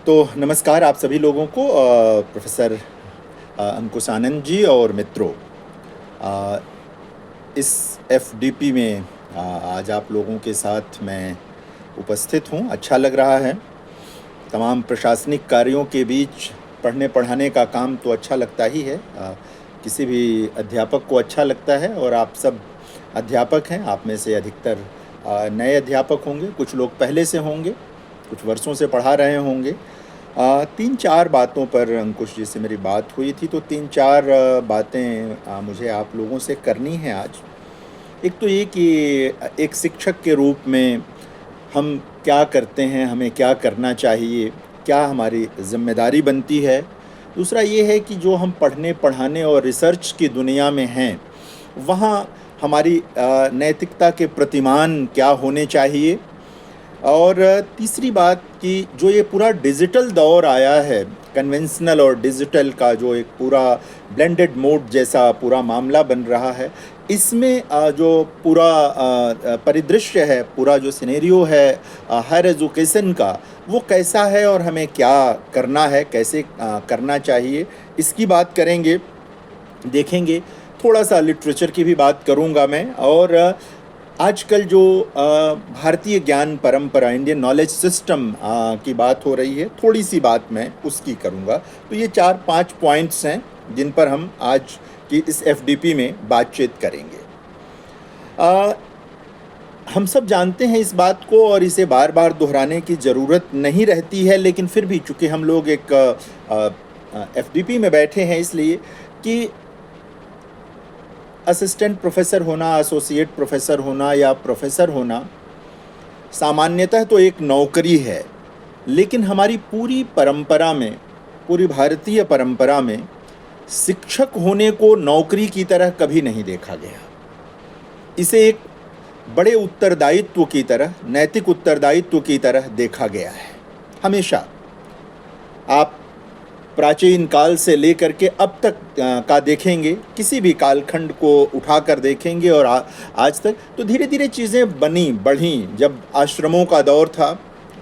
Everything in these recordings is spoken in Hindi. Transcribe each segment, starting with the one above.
तो नमस्कार आप सभी लोगों को। प्रोफेसर अंकुश आनंद जी और मित्रों, अ, इस एफडीपी में आज आप लोगों के साथ मैं उपस्थित हूँ। अच्छा लग रहा है। तमाम प्रशासनिक कार्यों के बीच पढ़ने पढ़ाने का काम तो अच्छा लगता ही है। किसी भी अध्यापक को अच्छा लगता है और आप सब अध्यापक हैं। आप में से अधिकतर नए अध्यापक होंगे, कुछ लोग पहले से होंगे, कुछ वर्षों से पढ़ा रहे होंगे। तीन चार बातों पर अंकुश जी से मेरी बात हुई थी, तो तीन चार बातें मुझे आप लोगों से करनी है आज। एक तो ये कि एक शिक्षक के रूप में हम क्या करते हैं, हमें क्या करना चाहिए, क्या हमारी जिम्मेदारी बनती है। दूसरा ये है कि जो हम पढ़ने पढ़ाने और रिसर्च की दुनिया में हैं, वहाँ हमारी नैतिकता के प्रतिमान क्या होने चाहिए। और तीसरी बात कि जो ये पूरा डिजिटल दौर आया है, कन्वेंशनल और डिजिटल का जो एक पूरा ब्लेंडेड मोड जैसा पूरा मामला बन रहा है, इसमें जो पूरा परिदृश्य है, पूरा जो सिनेरियो है हायर एजुकेशन का, वो कैसा है और हमें क्या करना है, कैसे करना चाहिए, इसकी बात करेंगे, देखेंगे। थोड़ा सा लिटरेचर की भी बात करूंगा मैं। और आजकल जो भारतीय ज्ञान परंपरा, इंडियन नॉलेज सिस्टम की बात हो रही है, थोड़ी सी बात मैं उसकी करूंगा। तो ये 4-5 पॉइंट्स हैं जिन पर हम आज की इस एफडीपी में बातचीत करेंगे। अ, हम सब जानते हैं इस बात को और इसे बार बार दोहराने की ज़रूरत नहीं रहती है, लेकिन फिर भी चूँकि हम लोग एक एफडीपी में बैठे हैं, इसलिए कि असिस्टेंट प्रोफेसर होना, एसोसिएट प्रोफेसर होना या प्रोफेसर होना सामान्यतः तो एक नौकरी है, लेकिन हमारी पूरी परंपरा में, पूरी भारतीय परंपरा में शिक्षक होने को नौकरी की तरह कभी नहीं देखा गया। इसे एक बड़े उत्तरदायित्व की तरह, नैतिक उत्तरदायित्व की तरह देखा गया है हमेशा। आप प्राचीन काल से लेकर के अब तक का देखेंगे, किसी भी कालखंड को उठाकर देखेंगे और आज तक, तो धीरे धीरे चीज़ें बनी बढ़ी। जब आश्रमों का दौर था,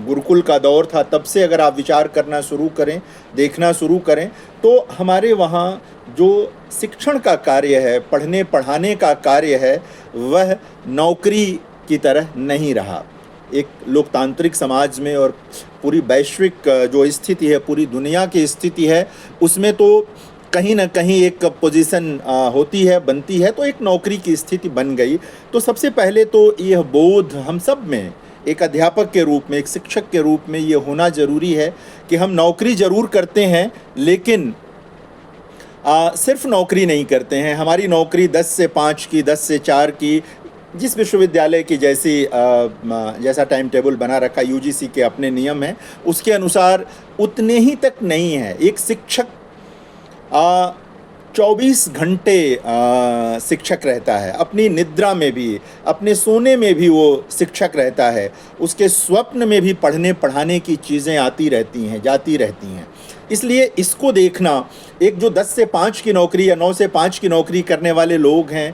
गुरुकुल का दौर था, तब से अगर आप विचार करना शुरू करें, देखना शुरू करें, तो हमारे वहाँ जो शिक्षण का कार्य है, पढ़ने पढ़ाने का कार्य है, वह नौकरी की तरह नहीं रहा। एक लोकतांत्रिक समाज में और पूरी वैश्विक जो स्थिति है, पूरी दुनिया की स्थिति है, उसमें तो कहीं ना कहीं एक पोजीशन होती है, बनती है, तो एक नौकरी की स्थिति बन गई। तो सबसे पहले तो यह बोध हम सब में, एक अध्यापक के रूप में, एक शिक्षक के रूप में, ये होना ज़रूरी है कि हम नौकरी ज़रूर करते हैं, लेकिन सिर्फ नौकरी नहीं करते हैं। हमारी नौकरी 10 से 5 की, 10 से 4 की, जिस विश्वविद्यालय की जैसा टाइम टेबल बना रखा, यूजीसी के अपने नियम हैं, उसके अनुसार उतने ही तक नहीं है। एक शिक्षक 24 घंटे शिक्षक रहता है, अपनी निद्रा में भी, अपने सोने में भी वो शिक्षक रहता है। उसके स्वप्न में भी पढ़ने पढ़ाने की चीज़ें आती रहती हैं, जाती रहती हैं। इसलिए इसको देखना, एक जो 10 से 5 की नौकरी या 9 से 5 की नौकरी करने वाले लोग हैं,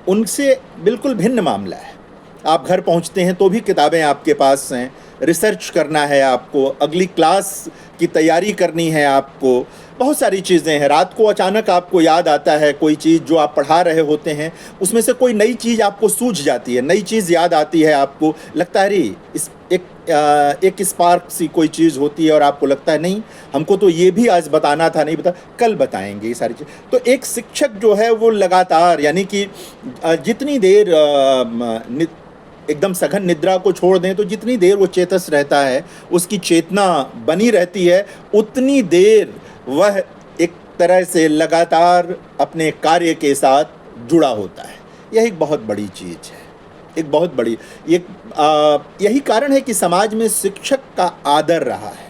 उनसे बिल्कुल भिन्न मामला है। आप घर पहुंचते हैं तो भी किताबें आपके पास हैं, रिसर्च करना है आपको, अगली क्लास की तैयारी करनी है आपको, बहुत सारी चीज़ें हैं। रात को अचानक आपको याद आता है कोई चीज़ जो आप पढ़ा रहे होते हैं, उसमें से कोई नई चीज़ आपको सूझ जाती है, नई चीज़ याद आती है, आपको लगता है अरे इस एक स्पार्क सी कोई चीज़ होती है और आपको लगता है नहीं, हमको तो ये भी आज बताना था, नहीं बता, कल बताएंगे ये सारी चीज़। तो एक शिक्षक जो है वो लगातार, यानी कि जितनी देर एकदम सघन निद्रा को छोड़ दें तो जितनी देर वो चेतस रहता है, उसकी चेतना बनी रहती है, उतनी देर वह एक तरह से लगातार अपने कार्य के साथ जुड़ा होता है। यह एक बहुत बड़ी चीज़ है, एक बहुत बड़ी, यही कारण है कि समाज में शिक्षक का आदर रहा है।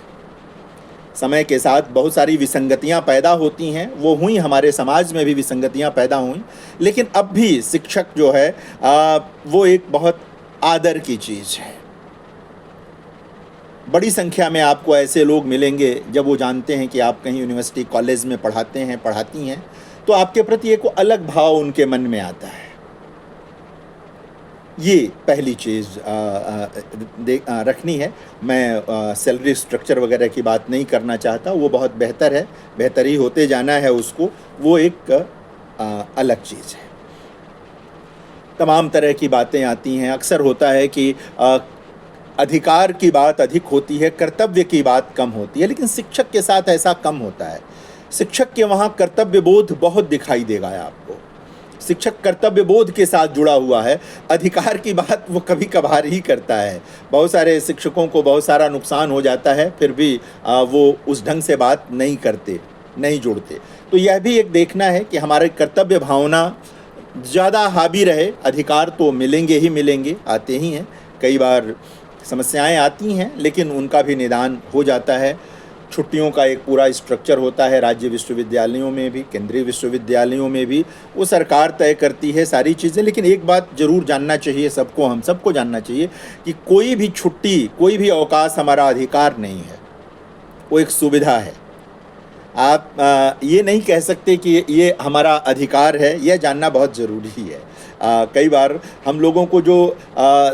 समय के साथ बहुत सारी विसंगतियां पैदा होती हैं, वो हुई, हमारे समाज में भी विसंगतियां पैदा हुई, लेकिन अब भी शिक्षक जो है वो एक बहुत आदर की चीज़ है। बड़ी संख्या में आपको ऐसे लोग मिलेंगे, जब वो जानते हैं कि आप कहीं यूनिवर्सिटी कॉलेज में पढ़ाते हैं, पढ़ाती हैं, तो आपके प्रति एक अलग भाव उनके मन में आता है। ये पहली चीज़ रखनी है। मैं सैलरी स्ट्रक्चर वगैरह की बात नहीं करना चाहता, वो बहुत बेहतर है, बेहतर ही होते जाना है उसको, वो एक अलग चीज़ है। तमाम तरह की बातें आती हैं। अक्सर होता है कि अधिकार की बात अधिक होती है, कर्तव्य की बात कम होती है, लेकिन शिक्षक के साथ ऐसा कम होता है। शिक्षक के वहाँ कर्तव्य बोध बहुत दिखाई देगा आपको। शिक्षक कर्तव्य बोध के साथ जुड़ा हुआ है, अधिकार की बात वो कभी कभार ही करता है। बहुत सारे शिक्षकों को बहुत सारा नुकसान हो जाता है, फिर भी वो उस ढंग से बात नहीं करते, नहीं जुड़ते। तो यह भी एक देखना है कि हमारे कर्तव्य भावना ज़्यादा हावी रहे। अधिकार तो मिलेंगे ही मिलेंगे, आते ही हैं, कई बार समस्याएं आती हैं, लेकिन उनका भी निदान हो जाता है। छुट्टियों का एक पूरा स्ट्रक्चर होता है, राज्य विश्वविद्यालयों में भी, केंद्रीय विश्वविद्यालयों में भी, वो सरकार तय करती है सारी चीज़ें। लेकिन एक बात ज़रूर जानना चाहिए सबको, हम सबको जानना चाहिए कि कोई भी छुट्टी, कोई भी अवकाश हमारा अधिकार नहीं है, वो एक सुविधा है। आप ये नहीं कह सकते कि ये हमारा अधिकार है, यह जानना बहुत ज़रूरी है। कई बार हम लोगों को जो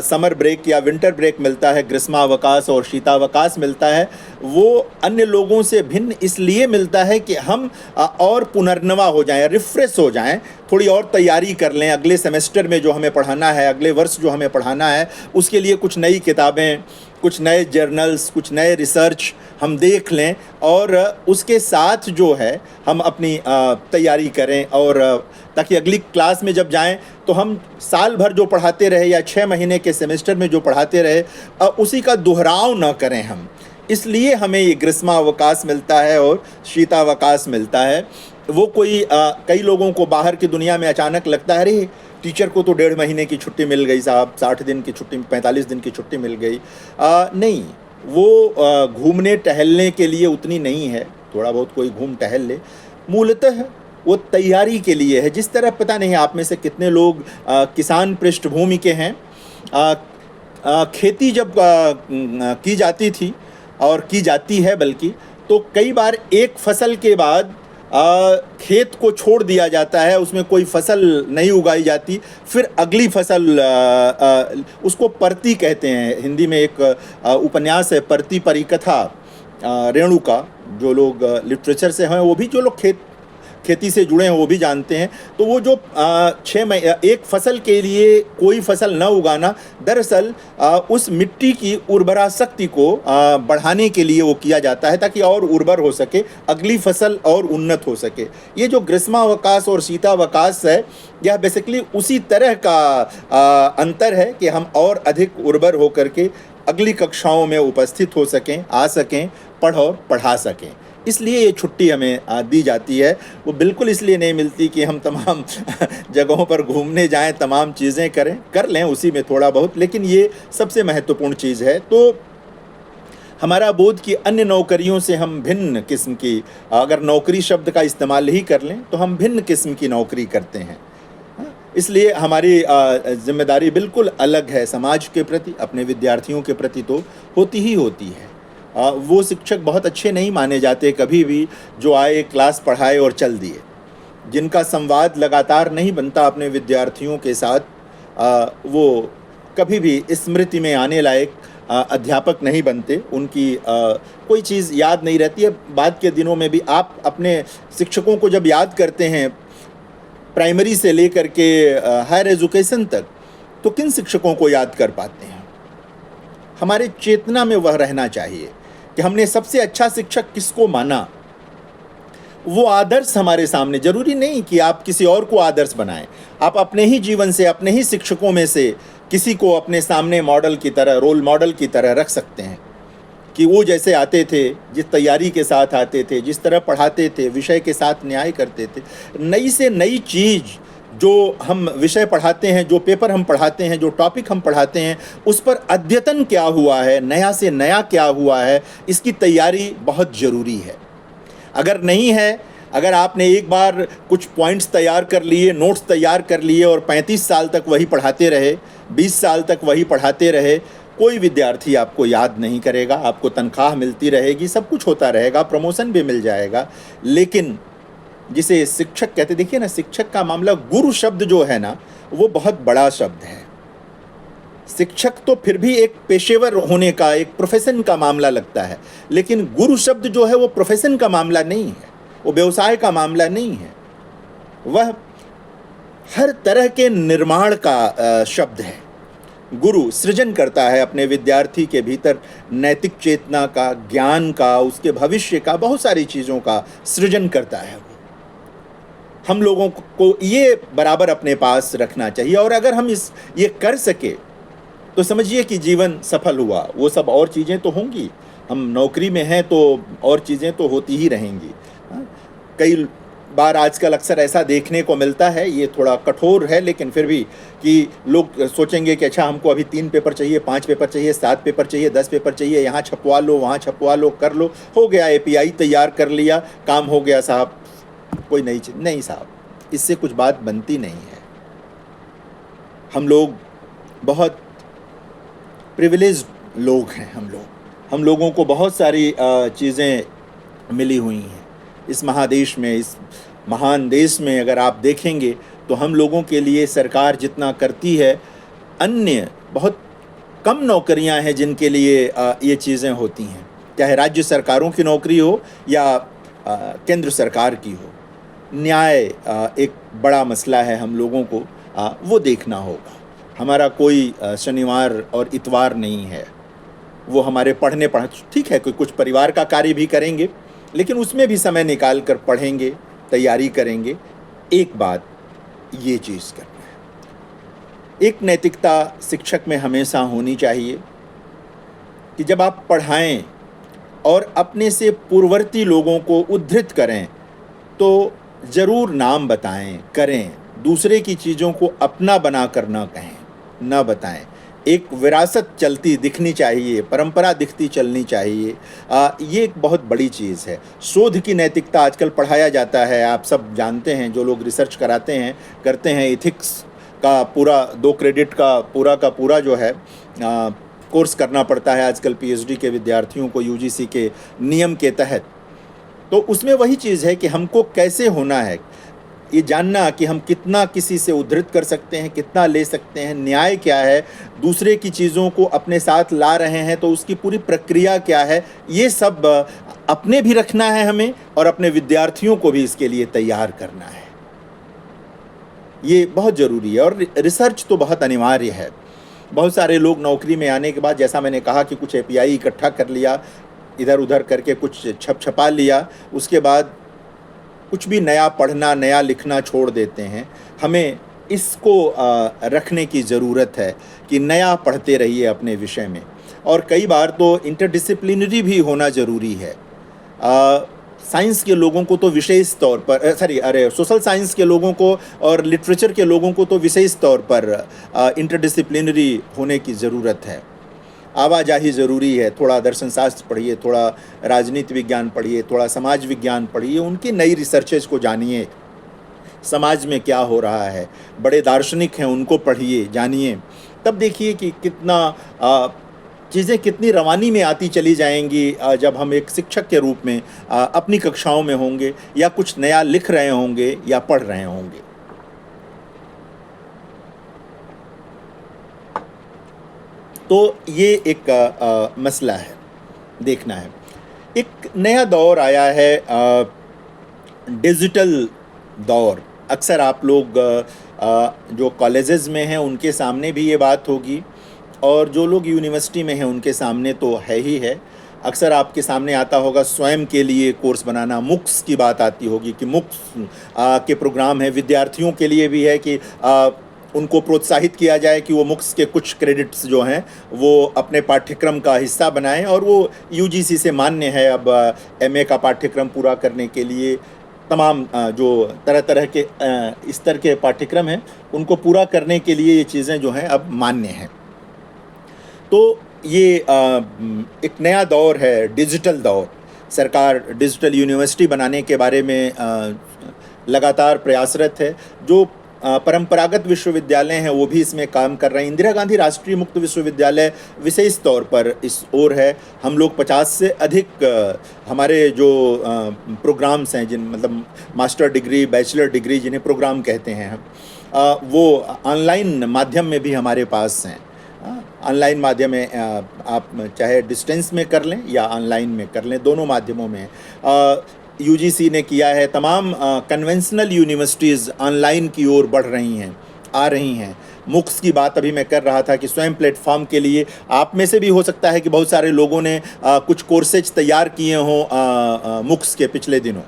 समर ब्रेक या विंटर ब्रेक मिलता है, ग्रीष्मावकाश और शीतावकाश मिलता है, वो अन्य लोगों से भिन्न इसलिए मिलता है कि हम और पुनर्नवा हो जाएं, रिफ़्रेश हो जाएं, थोड़ी और तैयारी कर लें। अगले सेमेस्टर में जो हमें पढ़ाना है, अगले वर्ष जो हमें पढ़ाना है, उसके लिए कुछ नई किताबें, कुछ नए जर्नल्स, कुछ नए रिसर्च हम देख लें, और उसके साथ जो है हम अपनी तैयारी करें, और ताकि अगली क्लास में जब जाएं तो हम साल भर जो पढ़ाते रहे या 6 महीने के सेमेस्टर में जो पढ़ाते रहे, उसी का दोहराव न करें हम। इसलिए हमें ये ग्रीष्मावकाश मिलता है और शीतावकाश मिलता है। वो कई लोगों को बाहर की दुनिया में अचानक लगता है, अरे टीचर को तो 1.5 महीने की छुट्टी मिल गई साहब, 60 दिन की छुट्टी, 45 दिन की छुट्टी मिल गई। नहीं, वो घूमने टहलने के लिए उतनी नहीं है, थोड़ा बहुत कोई घूम टहल ले, मूलतः वो तैयारी के लिए है। जिस तरह, पता नहीं आप में से कितने लोग किसान पृष्ठभूमि के हैं। खेती जब की जाती थी और की जाती है बल्कि, तो कई बार एक फसल के बाद खेत को छोड़ दिया जाता है, उसमें कोई फसल नहीं उगाई जाती, फिर अगली फसल, उसको परती कहते हैं। हिंदी में एक उपन्यास है परती परिकथा, रेणुका। जो लोग लिटरेचर से हैं, वो भी, जो लोग खेती से जुड़े हैं, वो भी जानते हैं। तो वो जो 6 महीने एक फसल के लिए कोई फसल न उगाना, दरअसल उस मिट्टी की उर्वरा शक्ति को बढ़ाने के लिए वो किया जाता है, ताकि और उर्वर हो सके, अगली फसल और उन्नत हो सके। ये जो ग्रीष्मावकाश और शीतावकाश है, यह बेसिकली उसी तरह का अंतर है कि हम और अधिक उर्वर होकर के अगली कक्षाओं में उपस्थित हो सकें, आ सकें, पढ़ा सकें। इसलिए ये छुट्टी हमें दी जाती है। वो बिल्कुल इसलिए नहीं मिलती कि हम तमाम जगहों पर घूमने जाएं, तमाम चीज़ें कर लें उसी में थोड़ा बहुत, लेकिन ये सबसे महत्वपूर्ण चीज़ है। तो हमारा बोध कि अन्य नौकरियों से हम भिन्न किस्म की, अगर नौकरी शब्द का इस्तेमाल ही कर लें, तो हम भिन्न किस्म की नौकरी करते हैं। इसलिए हमारी जिम्मेदारी बिल्कुल अलग है समाज के प्रति, अपने विद्यार्थियों के प्रति तो होती ही होती है। वो शिक्षक बहुत अच्छे नहीं माने जाते कभी भी जो आए, क्लास पढ़ाए और चल दिए, जिनका संवाद लगातार नहीं बनता अपने विद्यार्थियों के साथ, वो कभी भी स्मृति में आने लायक अध्यापक नहीं बनते। उनकी कोई चीज़ याद नहीं रहती है। बाद के दिनों में भी आप अपने शिक्षकों को जब याद करते हैं, प्राइमरी से लेकर के हायर एजुकेशन तक, तो किन शिक्षकों को याद कर पाते हैं? हमारे चेतना में वह रहना चाहिए कि हमने सबसे अच्छा शिक्षक किसको माना। वो आदर्श हमारे सामने, जरूरी नहीं कि आप किसी और को आदर्श बनाएं, आप अपने ही जीवन से, अपने ही शिक्षकों में से किसी को अपने सामने मॉडल की तरह, रोल मॉडल की तरह रख सकते हैं कि वो जैसे आते थे, जिस तैयारी के साथ आते थे, जिस तरह पढ़ाते थे, विषय के साथ न्याय करते थे। नई से नई चीज़ जो हम विषय पढ़ाते हैं, जो पेपर हम पढ़ाते हैं, जो टॉपिक हम पढ़ाते हैं, उस पर अद्यतन क्या हुआ है, नया से नया क्या हुआ है, इसकी तैयारी बहुत ज़रूरी है। अगर नहीं है, अगर आपने एक बार कुछ पॉइंट्स तैयार कर लिए, नोट्स तैयार कर लिए और 35 साल तक वही पढ़ाते रहे, 20 साल तक वही पढ़ाते रहे, कोई विद्यार्थी आपको याद नहीं करेगा। आपको तनख्वाह मिलती रहेगी, सब कुछ होता रहेगा, प्रमोशन भी मिल जाएगा, लेकिन जिसे शिक्षक कहते, देखिए ना, शिक्षक का मामला, गुरु शब्द जो है ना, वो बहुत बड़ा शब्द है। शिक्षक तो फिर भी एक पेशेवर होने का, एक प्रोफेशन का मामला लगता है, लेकिन गुरु शब्द जो है वो प्रोफेशन का मामला नहीं है, वो व्यवसाय का मामला नहीं है, वह हर तरह के निर्माण का शब्द है। गुरु सृजन करता है अपने विद्यार्थी के भीतर नैतिक चेतना का, ज्ञान का, उसके भविष्य का, बहुत सारी चीज़ों का सृजन करता है वो। हम लोगों को ये बराबर अपने पास रखना चाहिए, और अगर हम ये कर सके तो समझिए कि जीवन सफल हुआ। वो सब और चीज़ें तो होंगी, हम नौकरी में हैं तो और चीज़ें तो होती ही रहेंगी। कई बार आजकल अक्सर ऐसा देखने को मिलता है, ये थोड़ा कठोर है लेकिन फिर भी, कि लोग सोचेंगे कि अच्छा हमको अभी 3 पेपर चाहिए, 5 पेपर चाहिए, 7 पेपर चाहिए, 10 पेपर चाहिए, यहाँ छपवा लो, वहाँ छपवा लो, कर लो, हो गया, एपीआई तैयार कर लिया, काम हो गया साहब, कोई नई चीज़ नहीं साहब, इससे कुछ बात बनती नहीं है। हम लोग बहुत प्रिविलेज्ड लोग हैं, हम लोगों को बहुत सारी चीज़ें मिली हुई हैं इस महादेश में, इस महान देश में। अगर आप देखेंगे तो हम लोगों के लिए सरकार जितना करती है, अन्य बहुत कम नौकरियां हैं जिनके लिए ये चीज़ें होती हैं, चाहे राज्य सरकारों की नौकरी हो या केंद्र सरकार की हो। न्याय एक बड़ा मसला है, हम लोगों को वो देखना होगा। हमारा कोई शनिवार और इतवार नहीं है, वो हमारे पढ़ने ठीक है, कोई कुछ परिवार का कार्य भी करेंगे, लेकिन उसमें भी समय निकाल कर पढ़ेंगे, तैयारी करेंगे। एक बात ये चीज़ करना है, एक नैतिकता शिक्षक में हमेशा होनी चाहिए कि जब आप पढ़ाएं और अपने से पूर्ववर्ती लोगों को उद्धृत करें तो ज़रूर नाम बताएं, करें, दूसरे की चीज़ों को अपना बना कर ना कहें, ना बताएं। एक विरासत चलती दिखनी चाहिए, परंपरा दिखती चलनी चाहिए। ये एक बहुत बड़ी चीज़ है। शोध की नैतिकता आजकल पढ़ाया जाता है, आप सब जानते हैं, जो लोग रिसर्च कराते हैं, करते हैं, एथिक्स का पूरा 2 क्रेडिट का पूरा जो है कोर्स करना पड़ता है आजकल पीएचडी के विद्यार्थियों को यूजीसी के नियम के तहत। तो उसमें वही चीज़ है कि हमको कैसे होना है, ये जानना कि हम कितना किसी से उद्धृत कर सकते हैं, कितना ले सकते हैं, न्याय क्या है, दूसरे की चीज़ों को अपने साथ ला रहे हैं तो उसकी पूरी प्रक्रिया क्या है, ये सब अपने भी रखना है हमें और अपने विद्यार्थियों को भी इसके लिए तैयार करना है। ये बहुत ज़रूरी है और रिसर्च तो बहुत अनिवार्य है। बहुत सारे लोग नौकरी में आने के बाद, जैसा मैंने कहा कि कुछ एपीआई इकट्ठा कर लिया, इधर उधर करके कुछ छपा लिया, उसके बाद कुछ भी नया पढ़ना, नया लिखना छोड़ देते हैं। हमें इसको रखने की ज़रूरत है कि नया पढ़ते रहिए अपने विषय में, और कई बार तो इंटरडिसिप्लिनरी भी होना ज़रूरी है। साइंस के लोगों को तो विशेष तौर पर सोशल साइंस के लोगों को और लिटरेचर के लोगों को तो विशेष तौर पर इंटरडिसिप्लिनरी होने की ज़रूरत है। आवाजाही ज़रूरी है, थोड़ा दर्शन शास्त्र पढ़िए, थोड़ा राजनीति विज्ञान पढ़िए, थोड़ा समाज विज्ञान पढ़िए, उनकी नई रिसर्चेस को जानिए, समाज में क्या हो रहा है, बड़े दार्शनिक हैं उनको पढ़िए, जानिए, तब देखिए कि कितना चीज़ें कितनी रवानी में आती चली जाएंगी जब हम एक शिक्षक के रूप में अपनी कक्षाओं में होंगे या कुछ नया लिख रहे होंगे या पढ़ रहे होंगे। तो ये एक मसला है, देखना है। एक नया दौर आया है, डिजिटल दौर। अक्सर आप लोग जो कॉलेजेस में हैं उनके सामने भी ये बात होगी, और जो लोग यूनिवर्सिटी में हैं उनके सामने तो है ही है। अक्सर आपके सामने आता होगा स्वयं के लिए कोर्स बनाना, मुक्स की बात आती होगी कि मुक्स के प्रोग्राम है, विद्यार्थियों के लिए भी है कि उनको प्रोत्साहित किया जाए कि वो मुक्स के कुछ क्रेडिट्स जो हैं वो अपने पाठ्यक्रम का हिस्सा बनाएं, और वो यूजीसी से मान्य है। अब एमए का पाठ्यक्रम पूरा करने के लिए तमाम जो तरह तरह के स्तर के पाठ्यक्रम हैं उनको पूरा करने के लिए ये चीज़ें जो हैं अब मान्य हैं। तो ये एक नया दौर है, डिजिटल दौर। सरकार डिजिटल यूनिवर्सिटी बनाने के बारे में लगातार प्रयासरत है। जो परंपरागत विश्वविद्यालय हैं वो भी इसमें काम कर रहे हैं। इंदिरा गांधी राष्ट्रीय मुक्त विश्वविद्यालय विशेष तौर पर इस ओर है। हम लोग 50 से अधिक हमारे जो प्रोग्राम्स हैं, मतलब मास्टर डिग्री, बैचलर डिग्री जिन्हें प्रोग्राम कहते हैं हम, वो ऑनलाइन माध्यम में भी हमारे पास हैं। ऑनलाइन माध्यम है, आप चाहे डिस्टेंस में कर लें या ऑनलाइन में कर लें, दोनों माध्यमों में यूजीसी ने किया है। तमाम कन्वेंशनल यूनिवर्सिटीज़ ऑनलाइन की ओर बढ़ रही हैं, आ रही हैं। मुक्स की बात अभी मैं कर रहा था कि स्वयं प्लेटफॉर्म के लिए आप में से भी हो सकता है कि बहुत सारे लोगों ने कुछ कोर्सेज तैयार किए हों मुक्स के पिछले दिनों।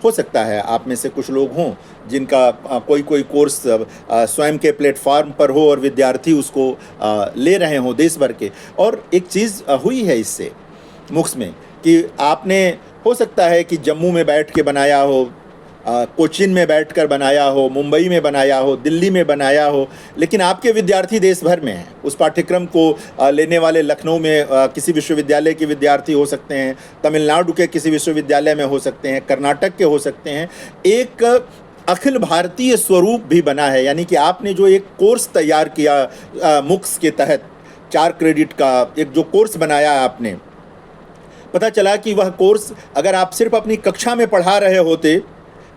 हो सकता है आप में से कुछ लोग हों जिनका कोई कोर्स स्वयं के प्लेटफॉर्म पर हो और विद्यार्थी उसको ले रहे हों देश भर के। और एक चीज़ हुई है इससे मुक्स में कि आपने हो सकता है कि जम्मू में बैठ के बनाया हो, कोचीन में बैठकर बनाया हो, मुंबई में बनाया हो, दिल्ली में बनाया हो, लेकिन आपके विद्यार्थी देश भर में हैं। उस पाठ्यक्रम को लेने वाले लखनऊ में किसी विश्वविद्यालय के विद्यार्थी हो सकते हैं, तमिलनाडु के किसी विश्वविद्यालय में हो सकते हैं, कर्नाटक के हो सकते हैं। एक अखिल भारतीय स्वरूप भी बना है, यानी कि आपने जो एक कोर्स तैयार किया मुक्स के तहत 4 क्रेडिट का एक जो कोर्स बनाया आपने, पता चला कि वह कोर्स अगर आप सिर्फ अपनी कक्षा में पढ़ा रहे होते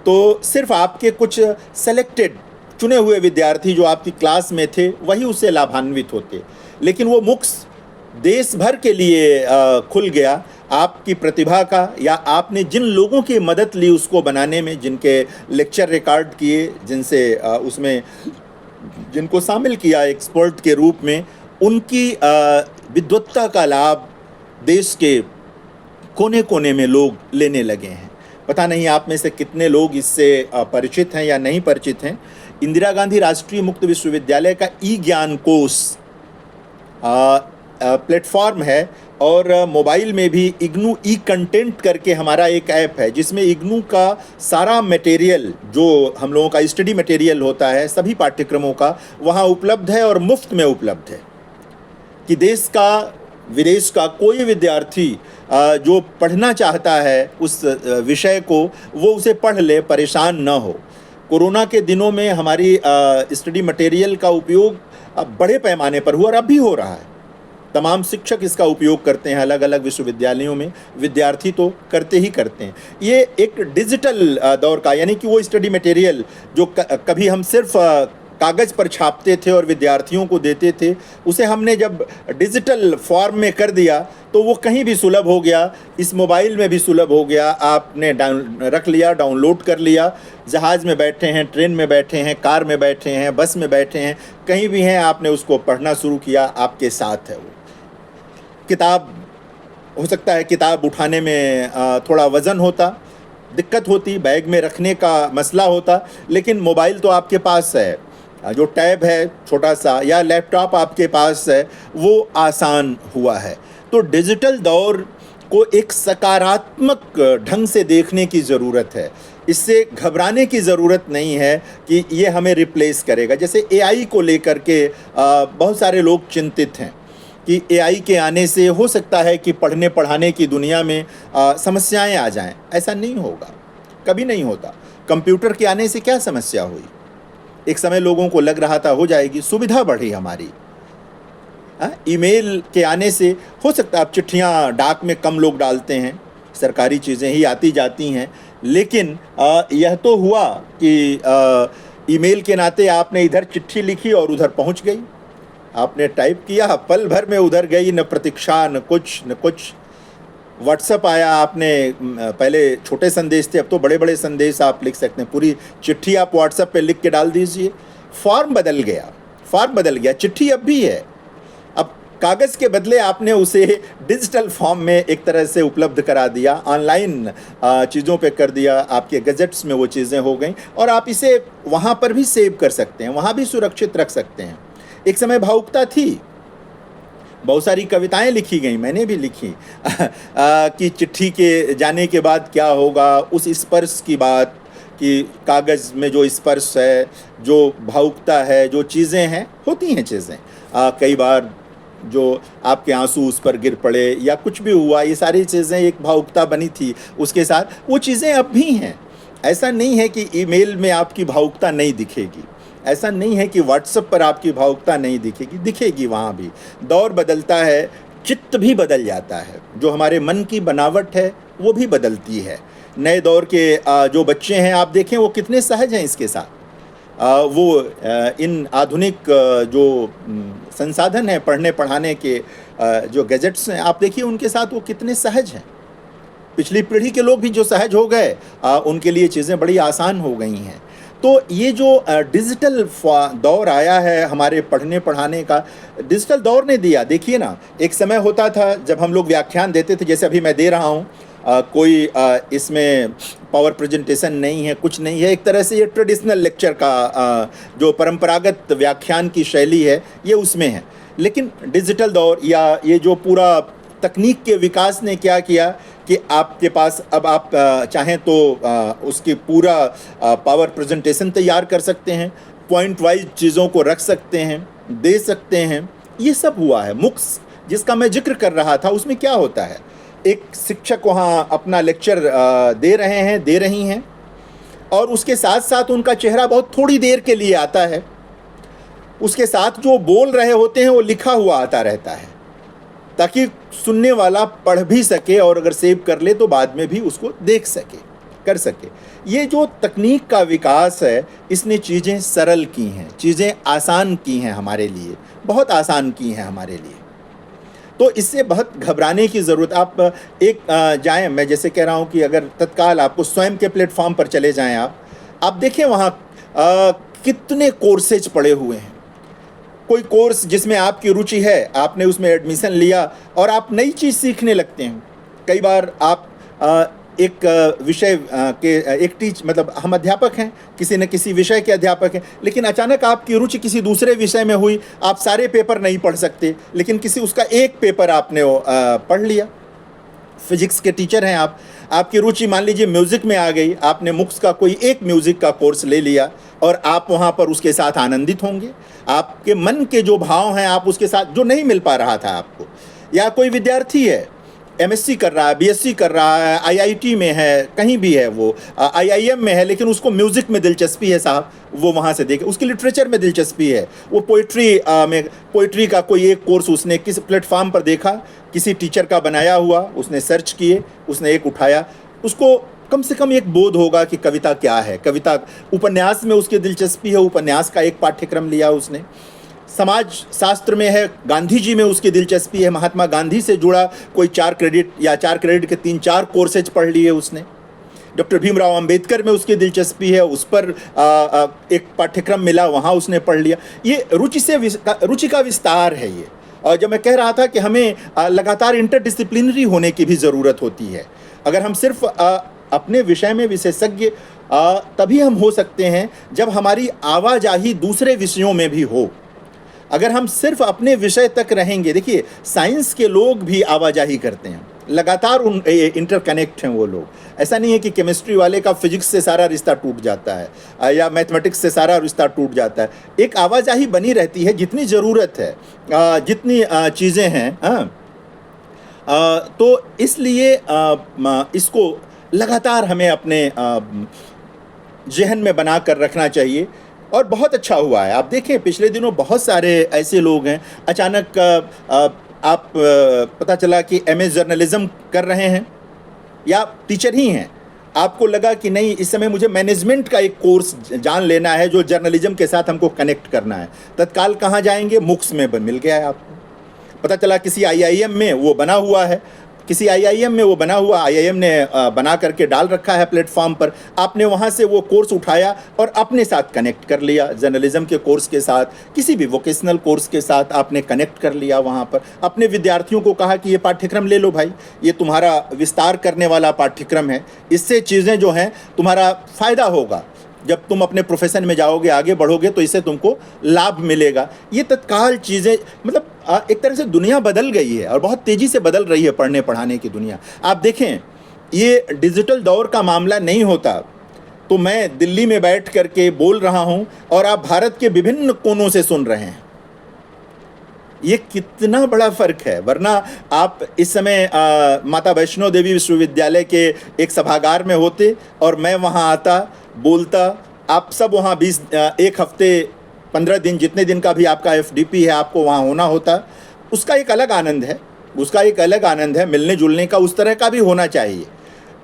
तो सिर्फ आपके कुछ सेलेक्टेड चुने हुए विद्यार्थी जो आपकी क्लास में थे वही उससे लाभान्वित होते, लेकिन वो मुक्स देश भर के लिए खुल गया। आपकी प्रतिभा का या आपने जिन लोगों की मदद ली उसको बनाने में, जिनके लेक्चर रिकॉर्ड किए, जिनसे उसमें जिनको शामिल किया एक्सपर्ट के रूप में, उनकी विद्वत्ता का लाभ देश के कोने कोने में लोग लेने लगे हैं। पता नहीं आप में से कितने लोग इससे परिचित हैं या नहीं परिचित हैं। इंदिरा गांधी राष्ट्रीय मुक्त विश्वविद्यालय का ई ज्ञान कोर्स प्लेटफॉर्म है और मोबाइल में भी इग्नू ई कंटेंट करके हमारा एक ऐप है जिसमें इग्नू का सारा मटेरियल जो हम लोगों का स्टडी मटेरियल होता है सभी पाठ्यक्रमों का वहाँ उपलब्ध है और मुफ्त में उपलब्ध है कि देश का विदेश का कोई विद्यार्थी जो पढ़ना चाहता है उस विषय को वो उसे पढ़ ले, परेशान न हो। कोरोना के दिनों में हमारी स्टडी मटेरियल का उपयोग बड़े पैमाने पर हुआ और अब भी हो रहा है। तमाम शिक्षक इसका उपयोग करते हैं अलग अलग विश्वविद्यालयों में, विद्यार्थी तो करते ही करते हैं। ये एक डिजिटल दौर का, यानी कि वो स्टडी मटेरियल जो कभी हम सिर्फ कागज़ पर छापते थे और विद्यार्थियों को देते थे, उसे हमने जब डिजिटल फॉर्म में कर दिया तो वो कहीं भी सुलभ हो गया, इस मोबाइल में भी सुलभ हो गया। आपने रख लिया, डाउनलोड कर लिया, जहाज़ में बैठे हैं, ट्रेन में बैठे हैं, कार में बैठे हैं, बस में बैठे हैं, कहीं भी हैं, आपने उसको पढ़ना शुरू किया, आपके साथ है वो। किताब हो सकता है किताब उठाने में थोड़ा वज़न होता, दिक्कत होती, बैग में रखने का मसला होता, लेकिन मोबाइल तो आपके पास है, जो टैब है छोटा सा या लैपटॉप आपके पास है, वो आसान हुआ है। तो डिजिटल दौर को एक सकारात्मक ढंग से देखने की ज़रूरत है। इससे घबराने की ज़रूरत नहीं है कि ये हमें रिप्लेस करेगा। जैसे एआई को लेकर के बहुत सारे लोग चिंतित हैं कि एआई के आने से हो सकता है कि पढ़ने पढ़ाने की दुनिया में समस्याएं आ जाएं। ऐसा नहीं होगा, कभी नहीं होता। कंप्यूटर के आने से क्या समस्या हुई? एक समय लोगों को लग रहा था हो जाएगी, सुविधा बढ़ी हमारी। ईमेल के आने से हो सकता है, आप चिट्ठियाँ डाक में कम लोग डालते हैं, सरकारी चीज़ें ही आती जाती हैं, लेकिन यह तो हुआ कि ईमेल के नाते आपने इधर चिट्ठी लिखी और उधर पहुंच गई, आपने टाइप किया, पल भर में उधर गई, न प्रतीक्षा न कुछ। व्हाट्सएप आया, आपने पहले छोटे संदेश थे, अब तो बड़े बड़े संदेश आप लिख सकते हैं। पूरी चिट्ठी आप व्हाट्सएप पे लिख के डाल दीजिए। फॉर्म बदल गया, चिट्ठी अब भी है, अब कागज़ के बदले आपने उसे डिजिटल फॉर्म में एक तरह से उपलब्ध करा दिया, ऑनलाइन चीज़ों पे कर दिया, आपके गैजेट्स में वो चीज़ें हो गई और आप इसे वहाँ पर भी सेव कर सकते हैं, वहाँ भी सुरक्षित रख सकते हैं। एक समय भावुकता थी, बहुत सारी कविताएं लिखी गई, मैंने भी लिखी कि चिट्ठी के जाने के बाद क्या होगा, उस स्पर्श की बात, कि कागज़ में जो स्पर्श है, जो भावुकता है, जो चीज़ें हैं, होती हैं चीज़ें, कई बार जो आपके आंसू उस पर गिर पड़े या कुछ भी हुआ, ये सारी चीज़ें एक भावुकता बनी थी उसके साथ, वो चीज़ें अब भी हैं। ऐसा नहीं है कि ईमेल में आपकी भावुकता नहीं दिखेगी, ऐसा नहीं है कि व्हाट्सएप पर आपकी भावुकता नहीं दिखेगी, दिखेगी वहाँ भी। दौर बदलता है, चित्त भी बदल जाता है, जो हमारे मन की बनावट है वो भी बदलती है। नए दौर के जो बच्चे हैं आप देखें वो कितने सहज हैं इसके साथ, वो इन आधुनिक जो संसाधन हैं पढ़ने पढ़ाने के, जो गैजेट्स हैं, आप देखिए उनके साथ वो कितने सहज हैं। पिछली पीढ़ी के लोग भी जो सहज हो गए, उनके लिए चीज़ें बड़ी आसान हो गई हैं। तो ये जो डिजिटल दौर आया है हमारे पढ़ने पढ़ाने का, डिजिटल दौर ने दिया। देखिए ना, एक समय होता था जब हम लोग व्याख्यान देते थे, जैसे अभी मैं दे रहा हूँ, कोई इसमें पावर प्रेजेंटेशन नहीं है, कुछ नहीं है, एक तरह से ये ट्रेडिशनल लेक्चर का जो परंपरागत व्याख्यान की शैली है ये उसमें है। लेकिन डिजिटल दौर या ये जो पूरा तकनीक के विकास ने क्या किया कि आपके पास अब आप चाहें तो उसकी पूरा पावर प्रेजेंटेशन तैयार कर सकते हैं, पॉइंट वाइज चीज़ों को रख सकते हैं, दे सकते हैं। ये सब हुआ है। मुक्स जिसका मैं जिक्र कर रहा था, उसमें क्या होता है, एक शिक्षक वहाँ अपना लेक्चर दे रहे हैं, दे रही हैं, और उसके साथ साथ उनका चेहरा बहुत थोड़ी देर के लिए आता है, उसके साथ जो बोल रहे होते हैं वो लिखा हुआ आता रहता है, ताकि सुनने वाला पढ़ भी सके और अगर सेव कर ले तो बाद में भी उसको देख सके, कर सके। ये जो तकनीक का विकास है, इसने चीज़ें सरल की हैं, चीज़ें आसान की हैं हमारे लिए, बहुत आसान की हैं हमारे लिए। तो इससे बहुत घबराने की ज़रूरत, आप एक जाएं, मैं जैसे कह रहा हूं कि अगर तत्काल आपको स्वयं के प्लेटफॉर्म पर चले जाएं, आप देखें वहाँ कितने कोर्सेज पड़े हुए हैं। कोई कोर्स जिसमें आपकी रुचि है, आपने उसमें एडमिशन लिया और आप नई चीज़ सीखने लगते हैं। कई बार आप एक विषय के मतलब हम अध्यापक हैं, किसी न किसी विषय के अध्यापक हैं, लेकिन अचानक आपकी रुचि किसी दूसरे विषय में हुई, आप सारे पेपर नहीं पढ़ सकते, लेकिन किसी उसका एक पेपर आपने पढ़ लिया। फिजिक्स के टीचर हैं आप, आपकी रुचि मान लीजिए म्यूज़िक में आ गई, आपने मुक्स का कोई एक म्यूज़िक का कोर्स ले लिया और आप वहाँ पर उसके साथ आनंदित होंगे। आपके मन के जो भाव हैं आप उसके साथ, जो नहीं मिल पा रहा था आपको, या कोई विद्यार्थी है एमएससी कर रहा है, बीएससी कर रहा है, आईआईटी में है, कहीं भी है, वो आईआईएम में है, लेकिन उसको म्यूज़िक में दिलचस्पी है साहब, वो वहाँ से देखे। उसकी लिटरेचर में दिलचस्पी है, वो पोइट्री का कोई एक कोर्स उसने किस प्लेटफॉर्म पर देखा, किसी टीचर का बनाया हुआ, उसने सर्च किए, उसने एक उठाया, उसको कम से कम एक बोध होगा कि कविता क्या है, कविता, उपन्यास में उसकी दिलचस्पी है, उपन्यास का एक पाठ्यक्रम लिया उसने। समाज शास्त्र में है, गांधी जी में उसकी दिलचस्पी है, महात्मा गांधी से जुड़ा कोई 4 क्रेडिट या 4 क्रेडिट के 3-4 कोर्सेज पढ़ लिए उसने। डॉक्टर भीमराव अंबेडकर में उसकी दिलचस्पी है, उस पर एक पाठ्यक्रम मिला, वहाँ उसने पढ़ लिया। ये रुचि का विस्तार है ये। और जब मैं कह रहा था कि हमें लगातार इंटरडिसिप्लिनरी होने की भी ज़रूरत होती है। अगर हम सिर्फ अपने विषय में विशेषज्ञ तभी हम हो सकते हैं जब हमारी आवाजाही दूसरे विषयों में भी हो। अगर हम सिर्फ अपने विषय तक रहेंगे, देखिए साइंस के लोग भी आवाजाही करते हैं, लगातार इंटरकनेक्ट हैं वो लोग। ऐसा नहीं है कि केमिस्ट्री वाले का फिजिक्स से सारा रिश्ता टूट जाता है या मैथमेटिक्स से सारा रिश्ता टूट जाता है। एक आवाजाही बनी रहती है, जितनी ज़रूरत है, जितनी चीज़ें हैं। तो इसलिए इसको लगातार हमें अपने जहन में बना कर रखना चाहिए। और बहुत अच्छा हुआ है, आप देखें पिछले दिनों बहुत सारे ऐसे लोग हैं, अचानक आप पता चला कि एमए जर्नलिज्म कर रहे हैं या टीचर ही हैं, आपको लगा कि नहीं, इस समय मुझे मैनेजमेंट का एक कोर्स जान लेना है जो जर्नलिज्म के साथ हमको कनेक्ट करना है। तत्काल कहाँ जाएंगे, मुक्स में मिल गया है आपको। पता चला किसी आईआईएम में वो बना हुआ है, आईआईएम ने बना करके डाल रखा है प्लेटफॉर्म पर, आपने वहाँ से वो कोर्स उठाया और अपने साथ कनेक्ट कर लिया, जर्नलिज्म के कोर्स के साथ, किसी भी वोकेशनल कोर्स के साथ आपने कनेक्ट कर लिया। वहाँ पर अपने विद्यार्थियों को कहा कि ये पाठ्यक्रम ले लो भाई, ये तुम्हारा विस्तार करने वाला पाठ्यक्रम है, इससे चीज़ें जो हैं तुम्हारा फ़ायदा होगा, जब तुम अपने प्रोफेशन में जाओगे, आगे बढ़ोगे, तो इससे तुमको लाभ मिलेगा। ये तत्काल चीज़ें, मतलब एक तरह से दुनिया बदल गई है और बहुत तेज़ी से बदल रही है पढ़ने पढ़ाने की दुनिया। आप देखें, ये डिजिटल दौर का मामला नहीं होता तो मैं दिल्ली में बैठ करके बोल रहा हूँ और आप भारत के विभिन्न कोनों से सुन रहे हैं। ये कितना बड़ा फ़र्क है। वरना आप इस समय माता वैष्णो देवी विश्वविद्यालय के एक सभागार में होते और मैं वहाँ आता, बोलता, आप सब वहाँ 1 हफ्ते 15 दिन, जितने दिन का भी आपका एफडीपी है, आपको वहाँ होना होता। उसका एक अलग आनंद है, मिलने जुलने का उस तरह का भी होना चाहिए।